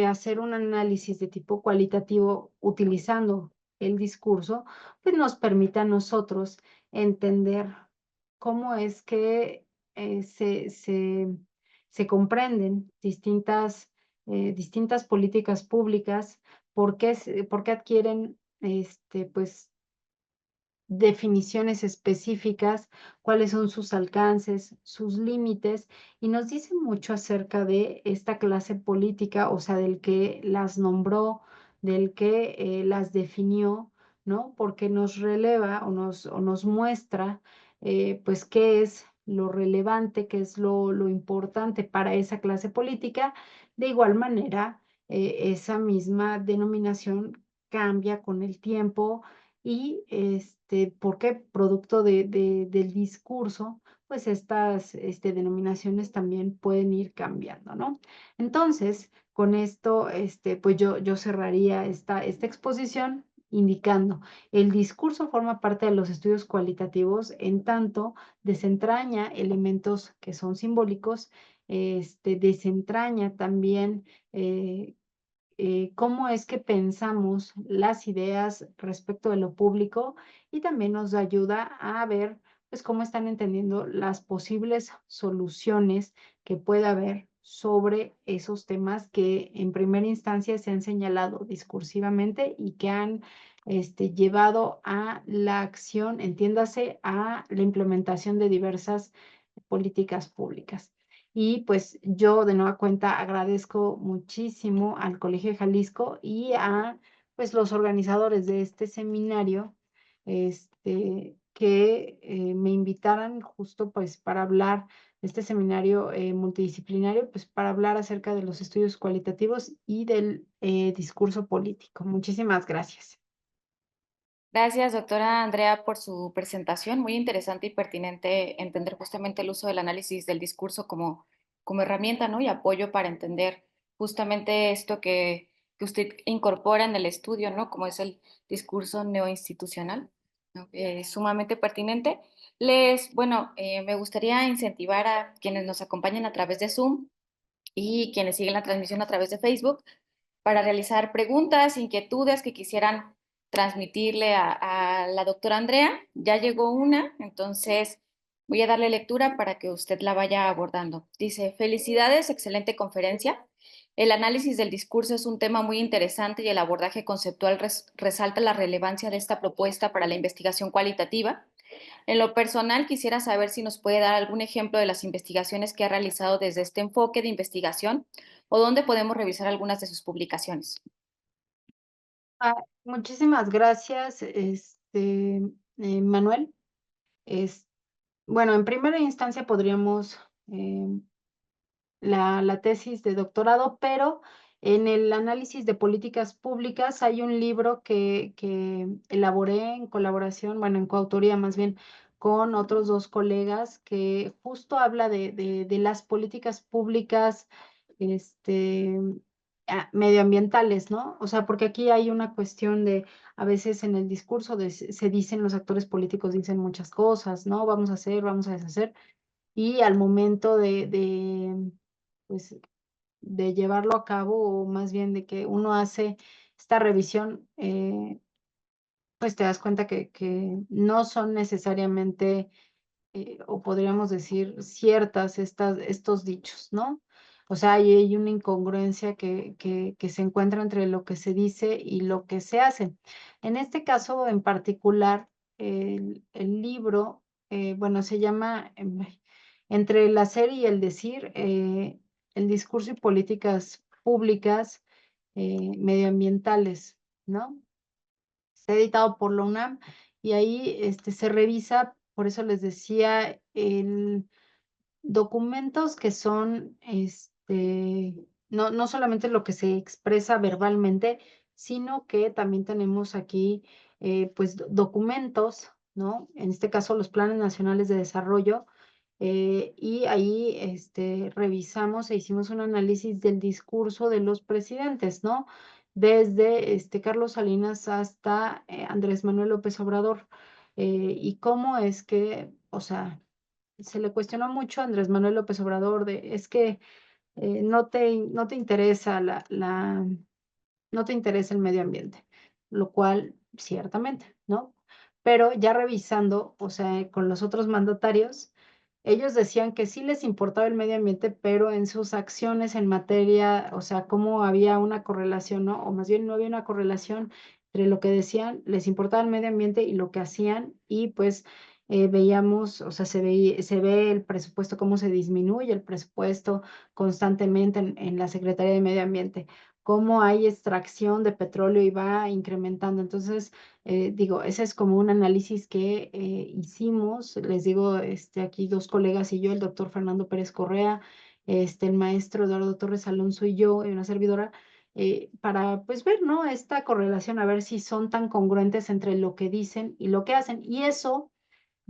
hacer un análisis de tipo cualitativo utilizando el discurso, pues nos permite a nosotros entender cómo es que se comprenden distintas políticas públicas, por qué adquieren pues definiciones específicas, cuáles son sus alcances, sus límites, y nos dice mucho acerca de esta clase política, o sea, del que las nombró, del que las definió, ¿no? Porque nos releva o nos muestra, pues, qué es lo relevante, qué es lo importante para esa clase política. De igual manera, esa misma denominación cambia con el tiempo y, porque producto del discurso, pues estas, denominaciones también pueden ir cambiando, ¿no? Entonces, con esto, pues yo cerraría esta exposición indicando, el discurso forma parte de los estudios cualitativos, en tanto desentraña elementos que son simbólicos, desentraña también, cómo es que pensamos las ideas respecto de lo público y también nos ayuda a ver, pues, cómo están entendiendo las posibles soluciones que pueda haber sobre esos temas que en primera instancia se han señalado discursivamente y que han, llevado a la acción, entiéndase, a la implementación de diversas políticas públicas. Y pues yo de nueva cuenta agradezco muchísimo al Colegio de Jalisco y a pues los organizadores de este seminario, que me invitaran justo pues para hablar de este seminario multidisciplinario, pues para hablar acerca de los estudios cualitativos y del discurso político. Muchísimas gracias. Gracias, doctora Andrea, por su presentación. Muy interesante y pertinente entender justamente el uso del análisis del discurso como herramienta, ¿no? Y apoyo para entender justamente esto que usted incorpora en el estudio, ¿no? Como es el discurso neoinstitucional, ¿no? Sumamente pertinente. Me gustaría incentivar a quienes nos acompañan a través de Zoom y quienes siguen la transmisión a través de Facebook para realizar preguntas, inquietudes que quisieran transmitirle a la doctora Andrea. Ya llegó una, entonces voy a darle lectura para que usted la vaya abordando. Dice, felicidades, excelente conferencia. El análisis del discurso es un tema muy interesante y el abordaje conceptual resalta la relevancia de esta propuesta para la investigación cualitativa. En lo personal, quisiera saber si nos puede dar algún ejemplo de las investigaciones que ha realizado desde este enfoque de investigación o dónde podemos revisar algunas de sus publicaciones. Ah, muchísimas gracias, Manuel. Es, bueno, en primera instancia podríamos la tesis de doctorado, pero en el análisis de políticas públicas hay un libro que elaboré en colaboración, bueno, en coautoría más bien, con otros dos colegas que justo habla de las políticas públicas, este, medioambientales, ¿no? O sea, porque aquí hay una cuestión de, a veces en el discurso se dicen, los actores políticos dicen muchas cosas, ¿no? Vamos a hacer, vamos a deshacer, y al momento pues, de llevarlo a cabo, o más bien de que uno hace esta revisión, pues te das cuenta que no son necesariamente o podríamos decir ciertas estos dichos, ¿no? O sea, hay una incongruencia que se encuentra entre lo que se dice y lo que se hace. En este caso en particular, el libro, bueno, se llama Entre el hacer y el decir, el discurso y políticas públicas medioambientales, ¿no? Está editado por la UNAM y ahí se revisa, por eso les decía, documentos que son no solamente lo que se expresa verbalmente, sino que también tenemos aquí pues documentos, ¿no? En este caso los planes nacionales de desarrollo, y ahí revisamos e hicimos un análisis del discurso de los presidentes, ¿no? Desde Carlos Salinas hasta Andrés Manuel López Obrador. Y cómo es que, o sea, se le cuestionó mucho a Andrés Manuel López Obrador de, es que no te interesa no te interesa el medio ambiente, lo cual ciertamente, ¿no? Pero ya revisando, o sea, con los otros mandatarios, ellos decían que sí les importaba el medio ambiente, pero en sus acciones en materia, o sea, cómo había una correlación, ¿no? O más bien no había una correlación entre lo que decían, les importaba el medio ambiente y lo que hacían, y pues veíamos, o sea, se ve el presupuesto, cómo se disminuye el presupuesto constantemente en la Secretaría de Medio Ambiente, cómo hay extracción de petróleo y va incrementando. Entonces, digo, ese es como un análisis que hicimos, les digo, aquí dos colegas y yo, el doctor Fernando Pérez Correa, el maestro Eduardo Torres Alonso y yo, y una servidora, para pues ver, ¿no? Esta correlación, a ver si son tan congruentes entre lo que dicen y lo que hacen. Y eso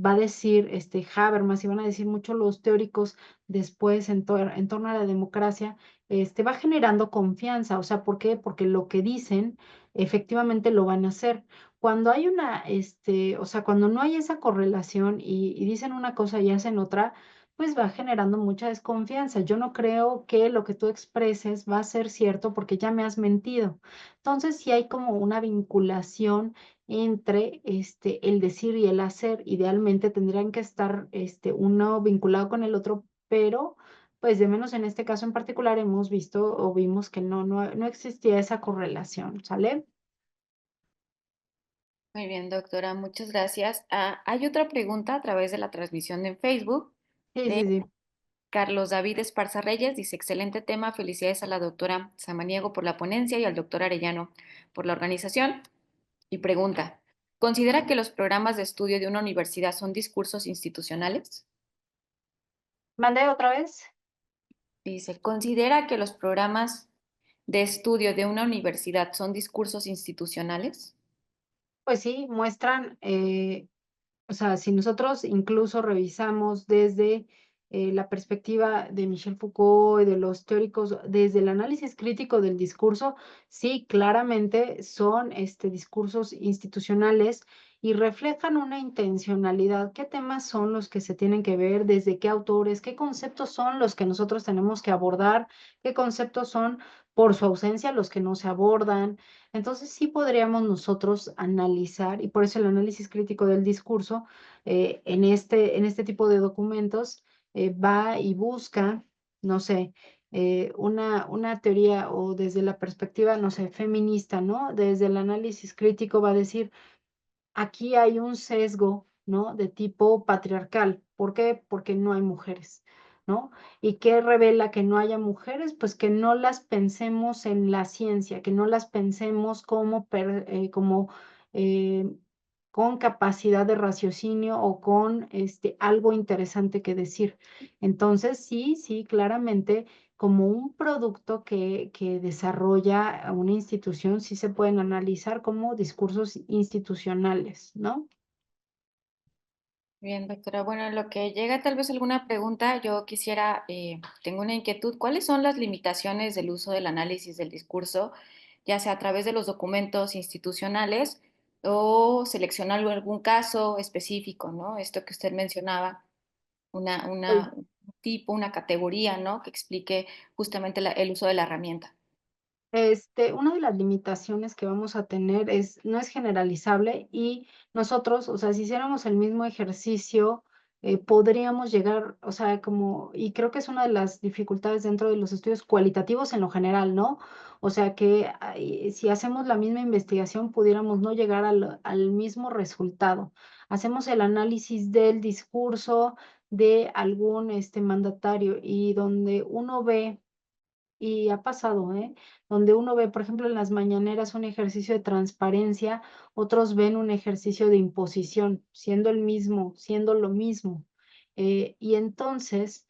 va a decir Habermas, y van a decir mucho los teóricos después en torno a la democracia, va generando confianza. O sea, ¿por qué? Porque lo que dicen efectivamente lo van a hacer. Cuando hay o sea, cuando no hay esa correlación y dicen una cosa y hacen otra, pues va generando mucha desconfianza. Yo no creo que lo que tú expreses va a ser cierto porque ya me has mentido. Entonces, sí hay como una vinculación entre el decir y el hacer. Idealmente tendrían que estar uno vinculado con el otro, pero pues de menos en este caso en particular hemos visto o vimos que no existía esa correlación, ¿sale? Muy bien, doctora, muchas gracias. Hay otra pregunta a través de la transmisión en Facebook Sí, de sí, sí. Carlos David Esparza Reyes. Dice, excelente tema, felicidades a la doctora Samaniego por la ponencia y al doctor Arellano por la organización. Y pregunta, ¿Considera que los programas de estudio de una universidad son discursos institucionales? ¿Mandé otra vez? Dice, ¿considera que los programas de estudio de una universidad son discursos institucionales? Pues sí, muestran, o sea, si nosotros incluso revisamos desde la perspectiva de Michel Foucault y de los teóricos, desde el análisis crítico del discurso, sí, claramente son discursos institucionales y reflejan una intencionalidad. ¿Qué temas son los que se tienen que ver? ¿Desde qué autores? ¿Qué conceptos son los que nosotros tenemos que abordar? ¿Qué conceptos son, por su ausencia, los que no se abordan? Entonces sí podríamos nosotros analizar, y por eso el análisis crítico del discurso en este tipo de documentos va y busca, no sé, una teoría o desde la perspectiva, no sé, feminista, ¿no? Desde el análisis crítico va a decir, aquí hay un sesgo, ¿no? De tipo patriarcal. ¿Por qué? Porque no hay mujeres, ¿no? ¿Y qué revela que no haya mujeres? Pues que no las pensemos en la ciencia, que no las pensemos como eh, con capacidad de raciocinio o con algo interesante que decir. Entonces, sí, sí, claramente como un producto que desarrolla una institución, sí se pueden analizar como discursos institucionales, ¿no? Bien, doctora. Bueno, en lo que llega tal vez alguna pregunta, yo quisiera, tengo una inquietud. ¿Cuáles son las limitaciones del uso del análisis del discurso, ya sea a través de los documentos institucionales o seleccionar algún caso específico, ¿no? Esto que usted mencionaba, Pues, un tipo, una categoría, ¿no? Que explique justamente el uso de la herramienta. Una de las limitaciones que vamos a tener no es generalizable y nosotros, o sea, si hiciéramos el mismo ejercicio, podríamos llegar, o sea, y creo que es una de las dificultades dentro de los estudios cualitativos en lo general, ¿no? O sea, que si hacemos la misma investigación, pudiéramos no llegar al mismo resultado. Hacemos el análisis del discurso de algún mandatario y donde uno ve y ha pasado, ¿eh? Donde uno ve, por ejemplo, en las mañaneras un ejercicio de transparencia, otros ven un ejercicio de imposición, siendo el mismo, siendo lo mismo. Y entonces,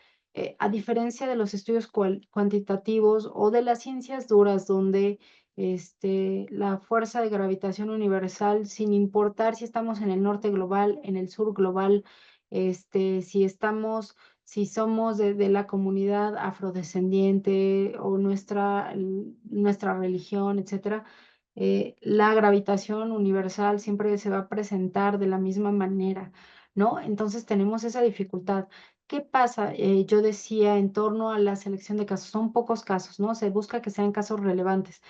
a diferencia de los estudios cuantitativos o de las ciencias duras, donde la fuerza de gravitación universal, sin importar si estamos en el norte global, en el sur global, si estamos si somos de la comunidad afrodescendiente o nuestra religión, etcétera, la gravitación universal siempre se va a presentar de la misma manera, ¿no? Entonces tenemos esa dificultad. ¿Qué pasa? Yo decía en torno a la selección de casos, son pocos casos, ¿no? Se busca que sean casos relevantes,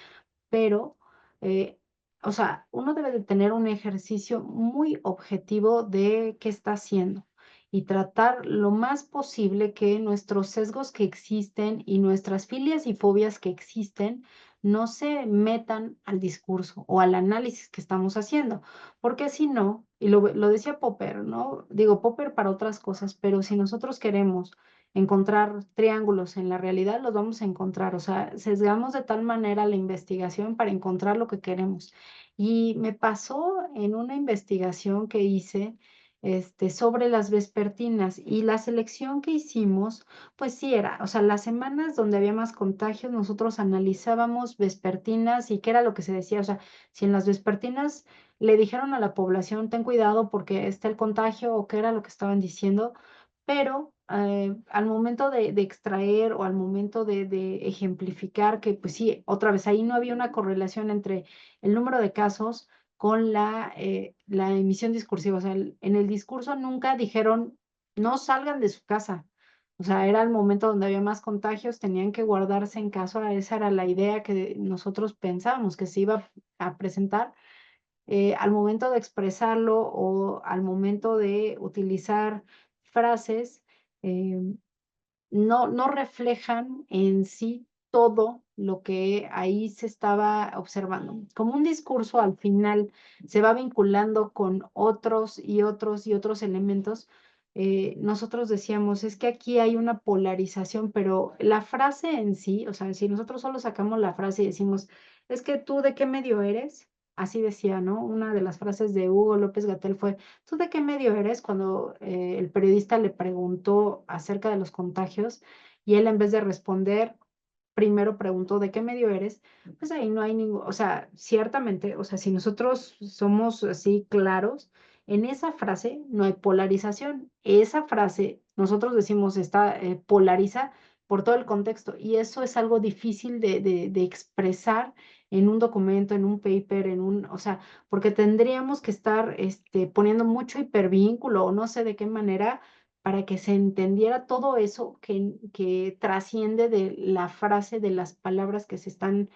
pero, eh, o sea, uno debe de tener un ejercicio muy objetivo de qué está haciendo y tratar lo más posible que nuestros sesgos que existen y nuestras filias y fobias que existen no se metan al discurso o al análisis que estamos haciendo, porque si no, y lo decía Popper, ¿no? Digo, Popper para otras cosas, pero si nosotros queremos encontrar triángulos en la realidad, los vamos a encontrar. O sea, sesgamos de tal manera la investigación para encontrar lo que queremos. Y me pasó en una investigación que hice, sobre las vespertinas y la selección que hicimos, pues sí era, o sea, las semanas donde había más contagios, nosotros analizábamos vespertinas y qué era lo que se decía. O sea, si en las vespertinas le dijeron a la población, ten cuidado porque está el contagio o qué era lo que estaban diciendo, pero, al momento de extraer o al momento de ejemplificar que, pues sí, otra vez, ahí no había una correlación entre el número de casos con la emisión discursiva. O sea, en el discurso nunca dijeron: "No salgan de su casa". O sea, era el momento donde había más contagios, tenían que guardarse en casa, esa era la idea que nosotros pensábamos que se iba a presentar. Al momento de expresarlo o al momento de utilizar frases, no reflejan en sí todo lo que ahí se estaba observando. Como un discurso al final se va vinculando con otros y otros y otros elementos, nosotros decíamos, es que aquí hay una polarización, pero la frase en sí, o sea, si nosotros solo sacamos la frase y decimos, es que tú de qué medio eres, así decía, ¿no? Una de las frases de Hugo López Gatell fue: "¿Tú de qué medio eres?", cuando, el periodista le preguntó acerca de los contagios, y él en vez de responder, primero preguntó: "¿De qué medio eres?". Pues ahí no hay ningún, o sea, ciertamente, o sea, si nosotros somos así claros, en esa frase no hay polarización. Esa frase, nosotros decimos está, polariza por todo el contexto, y eso es algo difícil de expresar en un documento, en un paper, en un, o sea, porque tendríamos que estar, poniendo mucho hipervínculo, o no sé de qué manera, para que se entendiera todo eso que trasciende de la frase, de las palabras que se están,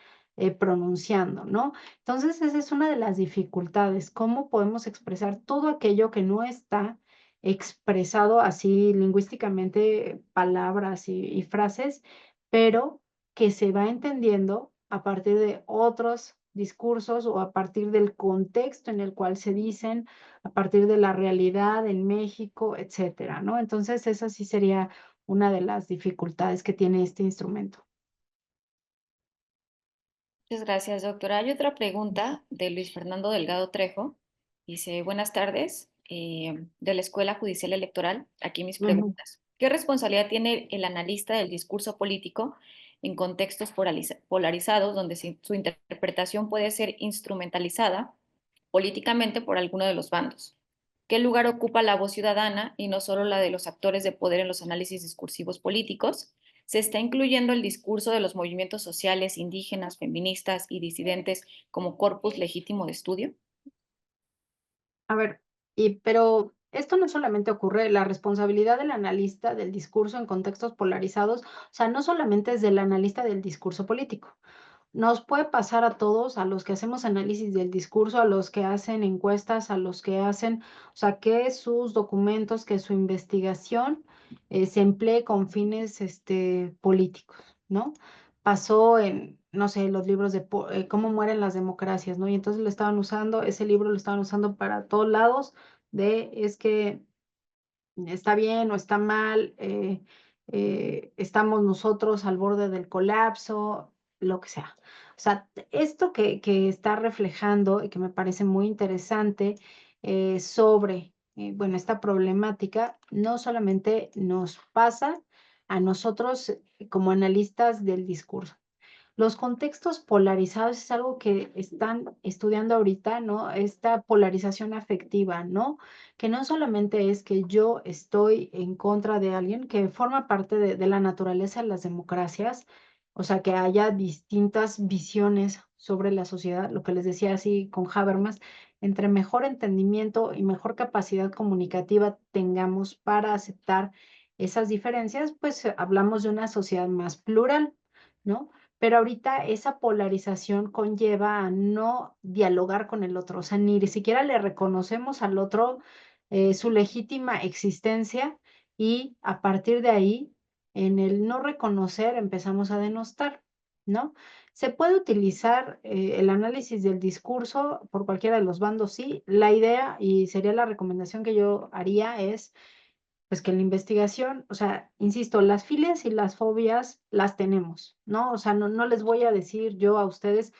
pronunciando, ¿no? Entonces, esa es una de las dificultades, cómo podemos expresar todo aquello que no está expresado así lingüísticamente, palabras y frases, pero que se va entendiendo a partir de otros discursos o a partir del contexto en el cual se dicen, a partir de la realidad en México, etcétera, ¿no? Entonces, esa sí sería una de las dificultades que tiene este instrumento. Muchas gracias, doctora. Hay otra pregunta de Luis Fernando Delgado Trejo. Dice, buenas tardes, de la Escuela Judicial Electoral. Aquí mis Ujú. preguntas. ¿Qué responsabilidad tiene el analista del discurso político en contextos polarizados donde su interpretación puede ser instrumentalizada políticamente por alguno de los bandos? ¿Qué lugar ocupa la voz ciudadana y no solo la de los actores de poder en los análisis discursivos políticos? ¿Se está incluyendo el discurso de los movimientos sociales, indígenas, feministas y disidentes como corpus legítimo de estudio? A ver, pero esto no solamente ocurre, la responsabilidad del analista del discurso en contextos polarizados, o sea, no solamente es del analista del discurso político. Nos puede pasar a todos, a los que hacemos análisis del discurso, a los que hacen encuestas, a los que hacen, o sea, que sus documentos, que su investigación, se emplee con fines, políticos, ¿no? Pasó en, no sé, los libros de cómo mueren las democracias, ¿no? Y entonces lo estaban usando, ese libro lo estaban usando para todos lados, de es que está bien o está mal, estamos nosotros al borde del colapso, lo que sea. O sea, esto que está reflejando y que me parece muy interesante, sobre, bueno, esta problemática, no solamente nos pasa a nosotros, como analistas del discurso. Los contextos polarizados es algo que están estudiando ahorita, ¿no? Esta polarización afectiva, ¿no? Que no solamente es que yo estoy en contra de alguien, que forma parte de la naturaleza de las democracias, o sea, que haya distintas visiones sobre la sociedad, lo que les decía así con Habermas, entre mejor entendimiento y mejor capacidad comunicativa tengamos para aceptar esas diferencias, pues hablamos de una sociedad más plural, ¿no? Pero ahorita esa polarización conlleva a no dialogar con el otro, o sea, ni siquiera le reconocemos al otro, su legítima existencia, y a partir de ahí, en el no reconocer, empezamos a denostar, ¿no? Se puede utilizar, el análisis del discurso por cualquiera de los bandos, sí. La idea, y sería la recomendación que yo haría, es pues que en la investigación, o sea, insisto, las filias y las fobias las tenemos, ¿no? O sea, no les voy a decir yo a ustedes,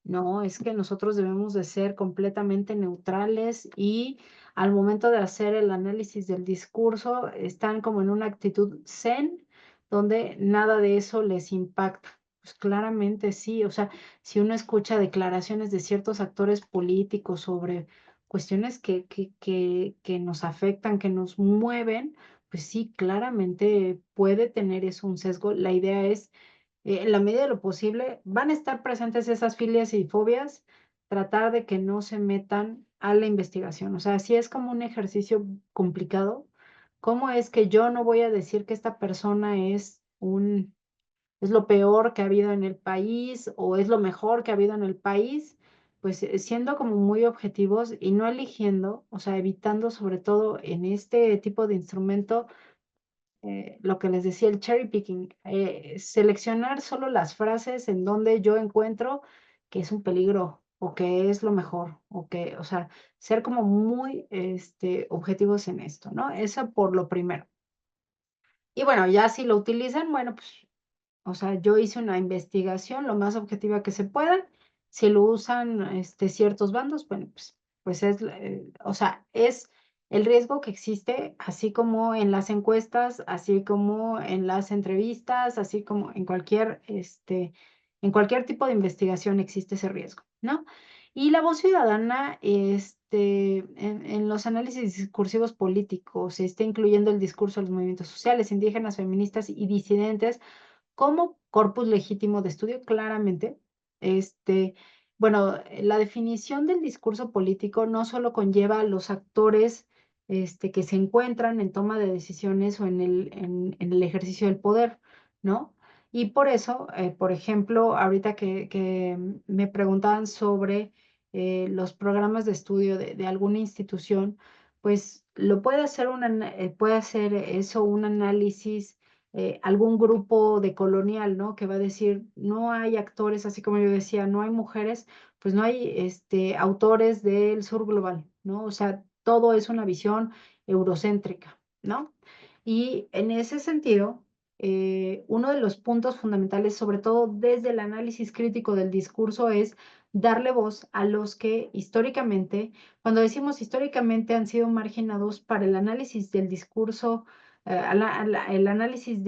no, es que nosotros debemos de ser completamente neutrales y al momento de hacer el análisis del discurso están como en una actitud zen, donde nada de eso les impacta. Pues claramente sí, o sea, si uno escucha declaraciones de ciertos actores políticos sobre cuestiones que nos afectan, que nos mueven, pues sí, claramente puede tener eso un sesgo. La idea es, en la medida de lo posible, van a estar presentes esas filias y fobias, tratar de que no se metan a la investigación. O sea, sí es como un ejercicio complicado. ¿Cómo es que yo no voy a decir que esta persona es lo peor que ha habido en el país o es lo mejor que ha habido en el país? Pues, siendo como muy objetivos y no eligiendo, o sea, evitando sobre todo en este tipo de instrumento, lo que les decía, el cherry picking, seleccionar solo las frases en donde yo encuentro que es un peligro o que es lo mejor o que, o sea, ser como muy, objetivos en esto, ¿no? Eso por lo primero. Y bueno, ya si lo utilizan, bueno, pues, o sea, yo hice una investigación lo más objetiva que se pueda Si lo usan, ciertos bandos, bueno, pues es, o sea, es el riesgo que existe, así como en las encuestas, así como en las entrevistas, así como en cualquier tipo de investigación existe ese riesgo, ¿no? Y la voz ciudadana, en los análisis discursivos políticos, incluyendo el discurso de los movimientos sociales, indígenas, feministas y disidentes, como corpus legítimo de estudio, claramente, este, bueno, la definición del discurso político no solo conlleva a los actores, que se encuentran en toma de decisiones o en el ejercicio del poder, ¿no? Y por eso, por ejemplo, ahorita que me preguntaban sobre los programas de estudio de alguna institución, pues lo puede hacer puede hacer eso un análisis, algún grupo de colonial, ¿no? Que va a decir, no hay actores, así como yo decía, no hay mujeres, pues no hay autores del sur global, ¿no? O sea, todo es una visión eurocéntrica, ¿no? Y en ese sentido, uno de los puntos fundamentales, sobre todo desde el análisis crítico del discurso, es darle voz a los que históricamente, cuando decimos históricamente, han sido marginados para el análisis del discurso, el análisis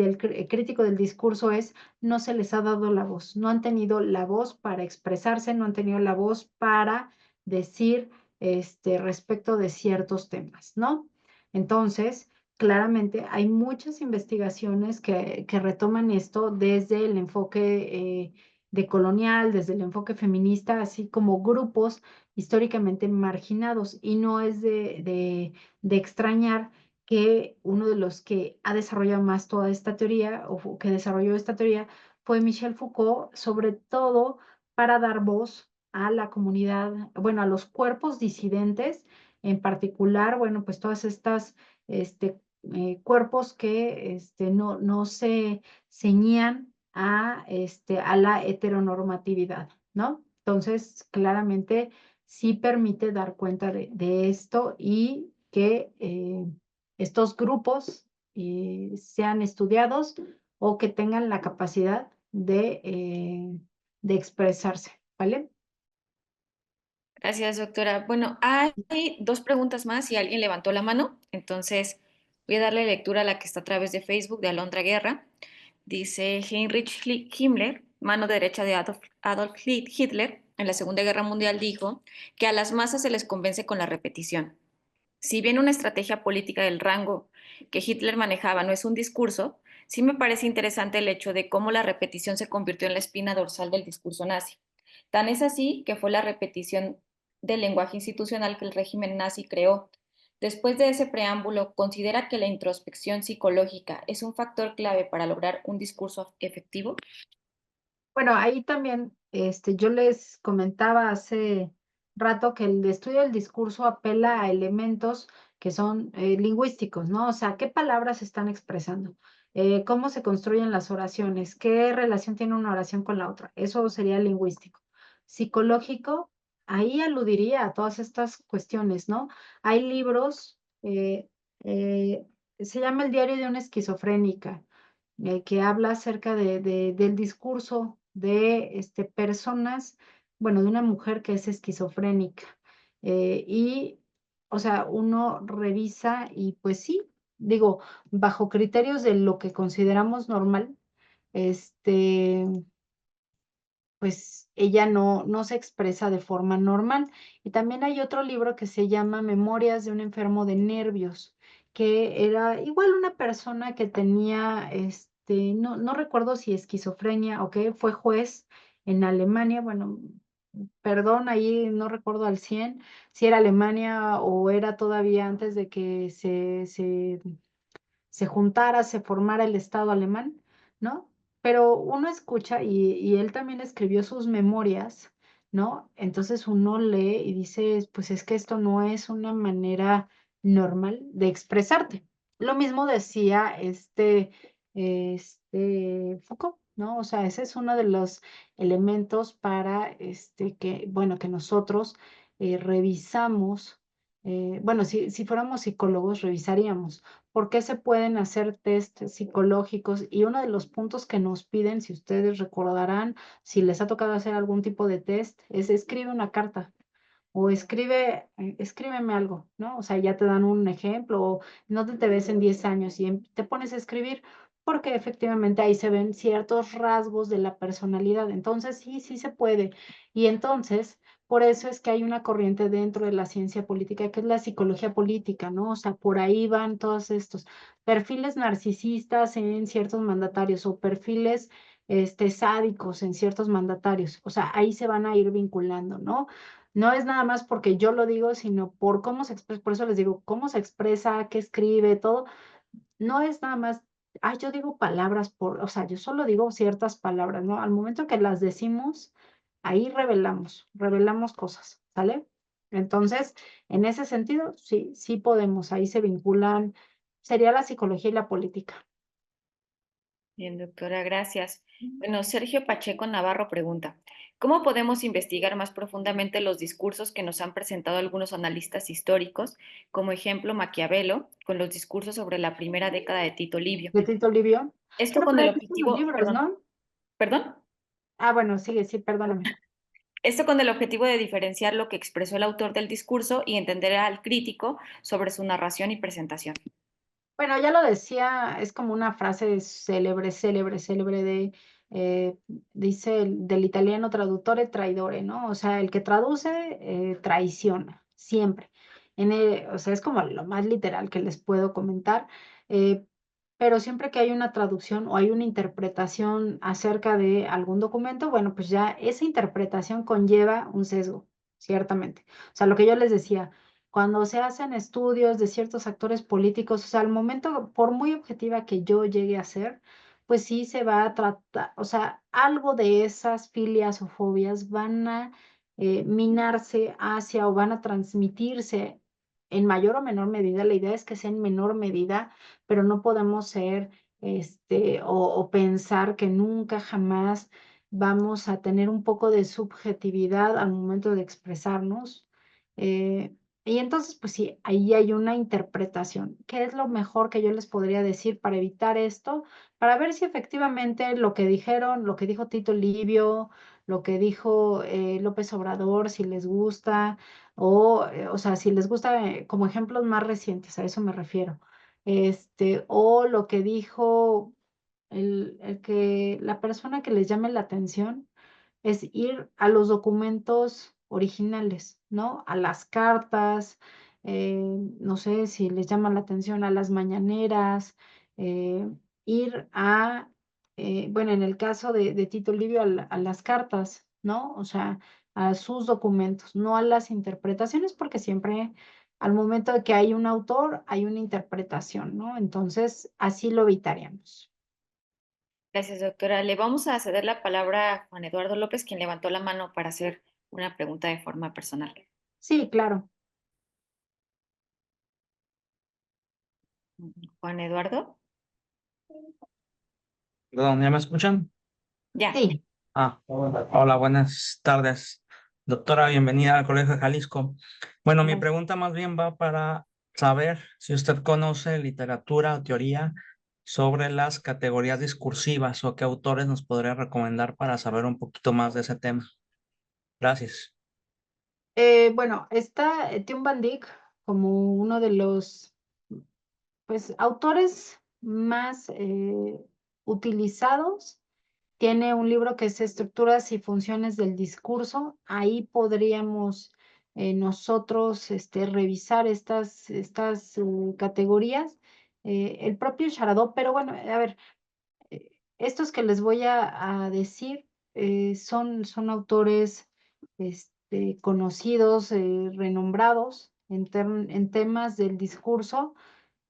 crítico del discurso es, no se les ha dado la voz, no han tenido la voz para expresarse, no han tenido la voz para decir, respecto de ciertos temas, ¿no? Entonces, claramente hay muchas investigaciones que retoman esto desde el enfoque decolonial, desde el enfoque feminista, así como grupos históricamente marginados. Y no es de extrañar que uno de los que ha desarrollado más toda esta teoría, o que desarrolló esta teoría, fue Michel Foucault, sobre todo para dar voz a la comunidad, bueno, a los cuerpos disidentes, en particular, bueno, pues todas estas, cuerpos que, no se ceñían a la heteronormatividad, ¿no? Entonces, claramente sí permite dar cuenta de esto y que estos grupos sean estudiados o que tengan la capacidad de expresarse, ¿vale? Gracias, doctora. Bueno, hay dos preguntas más y alguien levantó la mano, entonces voy a darle lectura a la que está a través de Facebook de Alondra Guerra. Dice Heinrich Himmler, mano derecha de Adolf Hitler, en la Segunda Guerra Mundial dijo que a las masas se les convence con la repetición. Si bien una estrategia política del rango que Hitler manejaba no es un discurso, sí me parece interesante el hecho de cómo la repetición se convirtió en la espina dorsal del discurso nazi. Tan es así que fue la repetición del lenguaje institucional que el régimen nazi creó. Después de ese preámbulo, ¿considera que la introspección psicológica es un factor clave para lograr un discurso efectivo? Bueno, ahí también, yo les comentaba hace rato que el estudio del discurso apela a elementos que son lingüísticos, ¿no? O sea, ¿qué palabras están expresando? ¿Cómo se construyen las oraciones? ¿Qué relación tiene una oración con la otra? Eso sería lingüístico. Psicológico, ahí aludiría a todas estas cuestiones, ¿no? Hay libros, se llama El diario de una esquizofrénica, que habla acerca del discurso de personas, bueno, de una mujer que es esquizofrénica. Y, o sea, uno revisa y pues sí, digo, bajo criterios de lo que consideramos normal, este, pues ella no se expresa de forma normal. Y también hay otro libro que se llama Memorias de un enfermo de nervios, que era igual una persona que tenía, no recuerdo si esquizofrenia o qué, fue juez en Alemania, bueno, perdón, ahí no recuerdo al 100 si era Alemania o era todavía antes de que se juntara, se formara el Estado alemán, ¿no? Pero uno escucha y él también escribió sus memorias, ¿no? Entonces uno lee y dice, pues es que esto no es una manera normal de expresarte. Lo mismo decía Foucault, ¿no? O sea, ese es uno de los elementos para que, bueno, que nosotros revisamos bueno, si fuéramos psicólogos, revisaríamos por qué se pueden hacer test psicológicos y uno de los puntos que nos piden, si ustedes recordarán, si les ha tocado hacer algún tipo de test, es escribe una carta. O escríbeme algo, ¿no? O sea, ya te dan un ejemplo, o ¿dónde te ves en 10 años? Y te pones a escribir, porque efectivamente ahí se ven ciertos rasgos de la personalidad. Entonces, sí, sí se puede. Y entonces, por eso es que hay una corriente dentro de la ciencia política, que es la psicología política, ¿no? O sea, por ahí van todos estos perfiles narcisistas en ciertos mandatarios o perfiles, sádicos en ciertos mandatarios. O sea, ahí se van a ir vinculando, ¿no? No es nada más porque yo lo digo, sino por cómo se expresa, por eso les digo, cómo se expresa, qué escribe, todo. No es nada más, yo digo palabras o sea, yo solo digo ciertas palabras, ¿no? Al momento que las decimos, ahí revelamos cosas, ¿sale? Entonces, en ese sentido, sí, sí podemos, ahí se vinculan, sería la psicología y la política. Bien, doctora, gracias. Bueno, Sergio Pacheco Navarro pregunta, ¿cómo podemos investigar más profundamente los discursos que nos han presentado algunos analistas históricos, como ejemplo Maquiavelo, con los discursos sobre la primera década de Tito Livio? ¿De Tito Livio? Esto Bueno, con pero el existen los objetivo, libros, perdón, ¿no? perdón, Bueno, sigue, sí, perdóname. esto con el objetivo de diferenciar lo que expresó el autor del discurso y entender al crítico sobre su narración y presentación. Bueno, ya lo decía, es como una frase célebre de, dice del italiano traduttore traidore, ¿no? O sea, el que traduce, traiciona, siempre. O sea, es como lo más literal que les puedo comentar, eh, pero siempre que hay una traducción o hay una interpretación acerca de algún documento, bueno, pues ya esa interpretación conlleva un sesgo, ciertamente. O sea, lo que yo les decía, cuando se hacen estudios de ciertos actores políticos, o sea, al momento, por muy objetiva que yo llegue a ser, pues sí se va a tratar, o sea, algo de esas filias o fobias van a minarse hacia o van a transmitirse en mayor o menor medida. La idea es que sea en menor medida, pero no podemos ser, o pensar que nunca jamás vamos a tener un poco de subjetividad al momento de expresarnos. Eh, y entonces, pues sí, ahí hay una interpretación. ¿Qué es lo mejor que yo les podría decir para evitar esto? Para ver si efectivamente lo que dijeron, lo que dijo Tito Livio, lo que dijo López Obrador, si les gusta, o sea, si les gusta como ejemplos más recientes, a eso me refiero. O lo que dijo la persona que les llame la atención es ir a los documentos originales, ¿no? A las cartas, no sé si les llama la atención a las mañaneras, eh, ir bueno, en el caso de Tito Livio, a las cartas, ¿no? O sea, a sus documentos, no a las interpretaciones, porque siempre al momento de que hay un autor, hay una interpretación, ¿no? Entonces, así lo evitaríamos. Gracias, doctora. Le vamos a ceder la palabra a Juan Eduardo López, quien levantó la mano para hacer una pregunta de forma personal. Sí, claro. Juan Eduardo, Perdón, ¿ya me escuchan? ya. Sí. Hola, buenas tardes. Doctora, bienvenida al Colegio de Jalisco. Bueno, mi Gracias. pregunta más bien va para saber si usted conoce literatura o teoría sobre las categorías discursivas o qué autores nos podría recomendar para saber un poquito más de ese tema. Gracias. Bueno, está Tim Van Dyck como uno de los, pues, autores más utilizados. Tiene un libro que es Estructuras y Funciones del Discurso. Ahí podríamos nosotros revisar estas categorías. El propio Charadó, pero bueno, a ver, estos que les voy a decir son autores conocidos, renombrados en temas del discurso,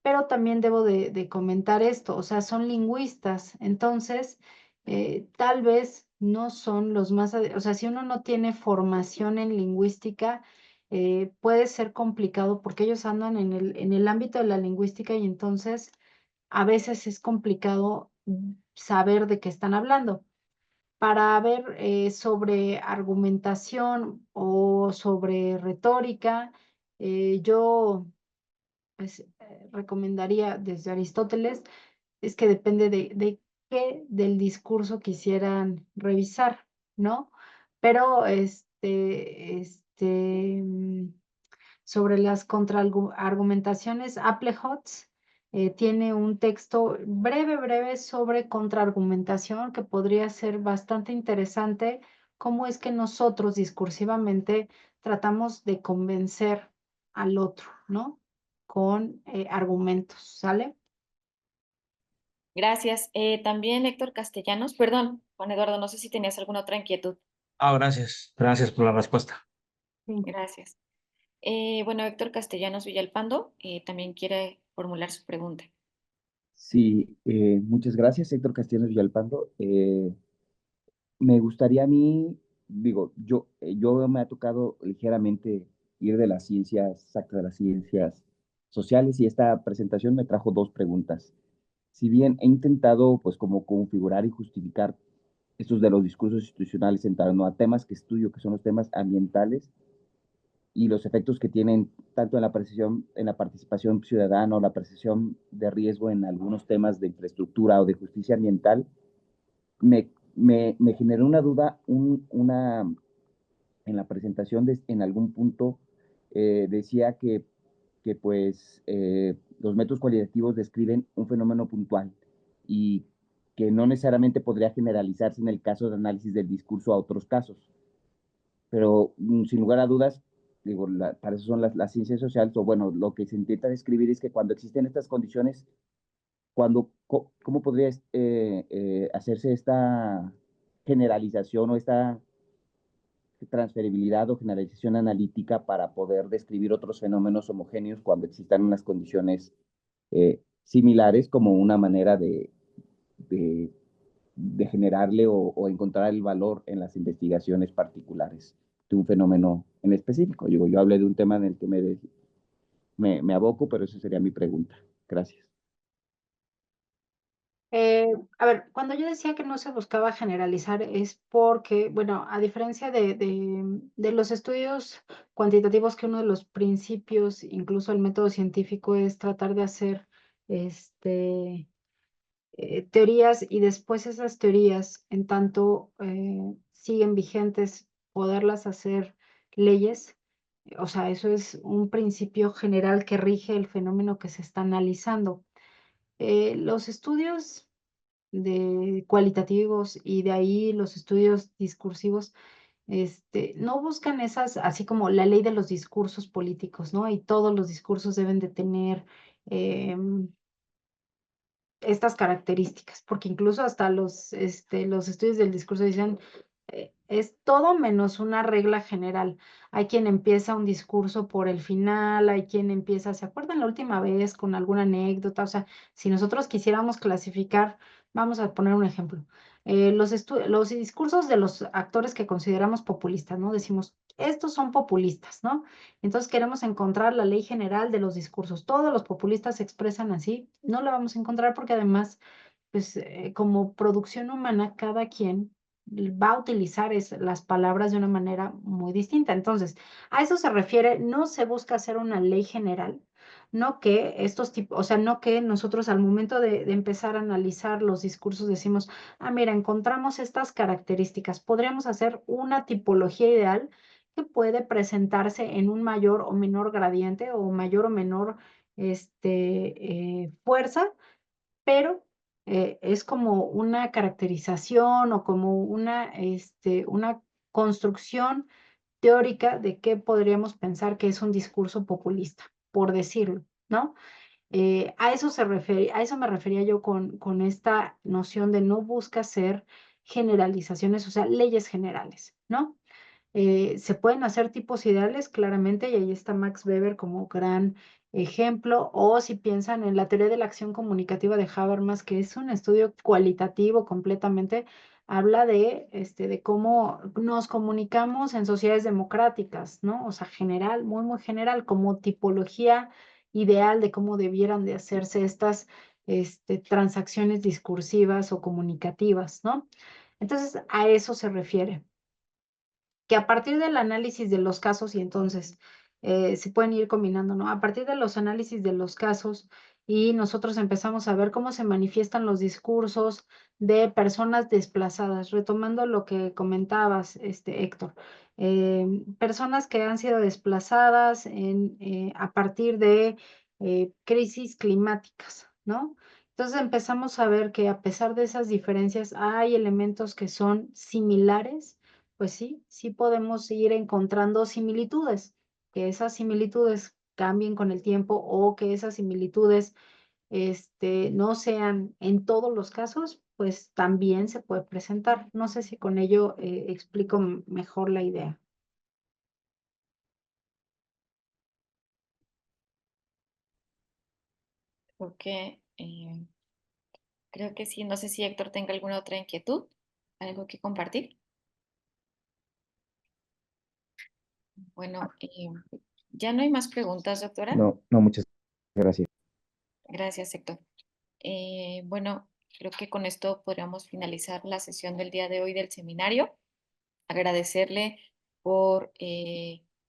pero también debo de comentar esto, o sea, son lingüistas, entonces tal vez no son los más, o sea, si uno no tiene formación en lingüística, puede ser complicado porque ellos andan en el ámbito de la lingüística y entonces a veces es complicado saber de qué están hablando. Para ver sobre argumentación o sobre retórica, Yo pues, recomendaría desde Aristóteles, es que depende de qué del discurso quisieran revisar, ¿no? Pero sobre las contraargumentaciones, Applehots tiene un texto breve sobre contraargumentación que podría ser bastante interesante, cómo es que nosotros discursivamente tratamos de convencer al otro, ¿no? Con argumentos, ¿sale? Gracias. También Héctor Castellanos, perdón, Juan Eduardo, no sé si tenías alguna otra inquietud. Ah, gracias. Gracias por la respuesta. Sí. Gracias. Bueno, Héctor Castellanos Villalpando también quiere formular su pregunta. Sí, muchas gracias, Héctor Castellanos Villalpando. Me gustaría a mí, digo, yo me ha tocado ligeramente ir de las ciencias exactas de las ciencias sociales y esta presentación me trajo dos preguntas. Si bien he intentado, pues, como configurar y justificar estos de los discursos institucionales en torno a temas que estudio, que son los temas ambientales y los efectos que tienen tanto en la percepción, en la participación ciudadana o la percepción de riesgo en algunos temas de infraestructura o de justicia ambiental, me generó una duda, en la presentación en algún punto decía que pues los métodos cualitativos describen un fenómeno puntual y que no necesariamente podría generalizarse en el caso de análisis del discurso a otros casos. Pero sin lugar a dudas, digo, para eso son las ciencias sociales, o bueno, lo que se intenta describir es que cuando existen estas condiciones, ¿cómo podría hacerse esta generalización o esta transferibilidad o generalización analítica para poder describir otros fenómenos homogéneos cuando existan unas condiciones similares como una manera de, de generarle o encontrar el valor en las investigaciones particulares de un fenómeno en específico? Yo hablé de un tema en el que me aboco, pero esa sería mi pregunta. Gracias. A ver, cuando yo decía que no se buscaba generalizar es porque, bueno, a diferencia de los estudios cuantitativos, que uno de los principios, incluso el método científico, es tratar de hacer este, teorías y después esas teorías, en tanto siguen vigentes, poderlas hacer leyes. O sea, eso es un principio general que rige el fenómeno que se está analizando. Los estudios de cualitativos y de ahí los estudios discursivos, no buscan esas, así como la ley de los discursos políticos, ¿no? Y todos los discursos deben de tener em, estas características, porque incluso hasta los estudios del discurso dicen, es todo menos una regla general. Hay quien empieza un discurso por el final, hay quien empieza, ¿se acuerdan la última vez con alguna anécdota? O sea, si nosotros quisiéramos clasificar, vamos a poner un ejemplo, los discursos de los actores que consideramos populistas, ¿no? Decimos, estos son populistas, ¿no? Entonces queremos encontrar la ley general de los discursos. Todos los populistas se expresan así. No la vamos a encontrar porque además, pues como producción humana, cada quien va a utilizar las palabras de una manera muy distinta. Entonces, a eso se refiere, no se busca hacer una ley general, no que estos tipos, o sea, no que nosotros al momento de empezar a analizar los discursos decimos, ah, mira, encontramos estas características, podríamos hacer una tipología ideal que puede presentarse en un mayor o menor gradiente o mayor o menor fuerza, pero es como una caracterización o como una construcción teórica de qué podríamos pensar que es un discurso populista, por decirlo, ¿no? A eso me refería yo con esta noción de no busca ser generalizaciones, o sea, leyes generales, ¿no? Se pueden hacer tipos ideales, claramente, y ahí está Max Weber como gran ejemplo, o si piensan en la teoría de la acción comunicativa de Habermas, que es un estudio cualitativo completamente, habla de cómo nos comunicamos en sociedades democráticas, ¿no? O sea, general, muy, muy general, como tipología ideal de cómo debieran de hacerse estas transacciones discursivas o comunicativas, ¿no? Entonces, a eso se refiere que a partir del análisis de los casos y entonces se pueden ir combinando, ¿no? A partir de los análisis de los casos y nosotros empezamos a ver cómo se manifiestan los discursos de personas desplazadas, retomando lo que comentabas, Héctor, personas que han sido desplazadas a partir de crisis climáticas, ¿no? Entonces empezamos a ver que a pesar de esas diferencias hay elementos que son similares, pues sí, sí podemos ir encontrando similitudes, que esas similitudes cambien con el tiempo o que esas similitudes no sean en todos los casos, pues también se puede presentar. No sé si con ello explico mejor la idea. Porque creo que sí. No sé si Héctor tenga alguna otra inquietud, algo que compartir. Bueno, ya no hay más preguntas, doctora. No, no, muchas gracias. Gracias, Héctor. Bueno, creo que con esto podríamos finalizar la sesión del día de hoy del seminario. Agradecerle por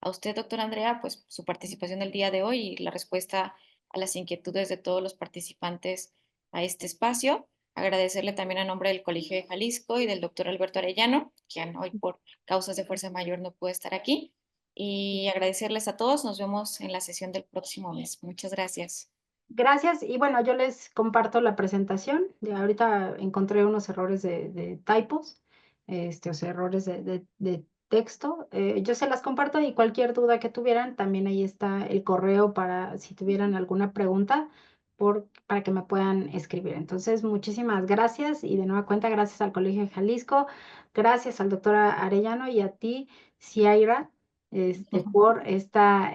a usted, doctora Andrea, pues su participación el día de hoy y la respuesta a las inquietudes de todos los participantes a este espacio. Agradecerle también a nombre del Colegio de Jalisco y del doctor Alberto Arellano, quien hoy por causas de fuerza mayor no puede estar aquí. Y agradecerles a todos. Nos vemos en la sesión del próximo mes. Muchas gracias. Gracias. Y bueno, yo les comparto la presentación. Ya ahorita encontré unos errores de typos, o sea, errores de texto. Yo se las comparto y cualquier duda que tuvieran, también ahí está el correo para si tuvieran alguna pregunta para que me puedan escribir. Entonces, muchísimas gracias y de nueva cuenta, gracias al Colegio de Jalisco, gracias al doctor Arellano y a ti, Ciaira, por esta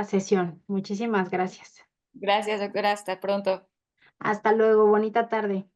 sesión. Muchísimas gracias. Gracias, doctora. Hasta pronto. Hasta luego, bonita tarde.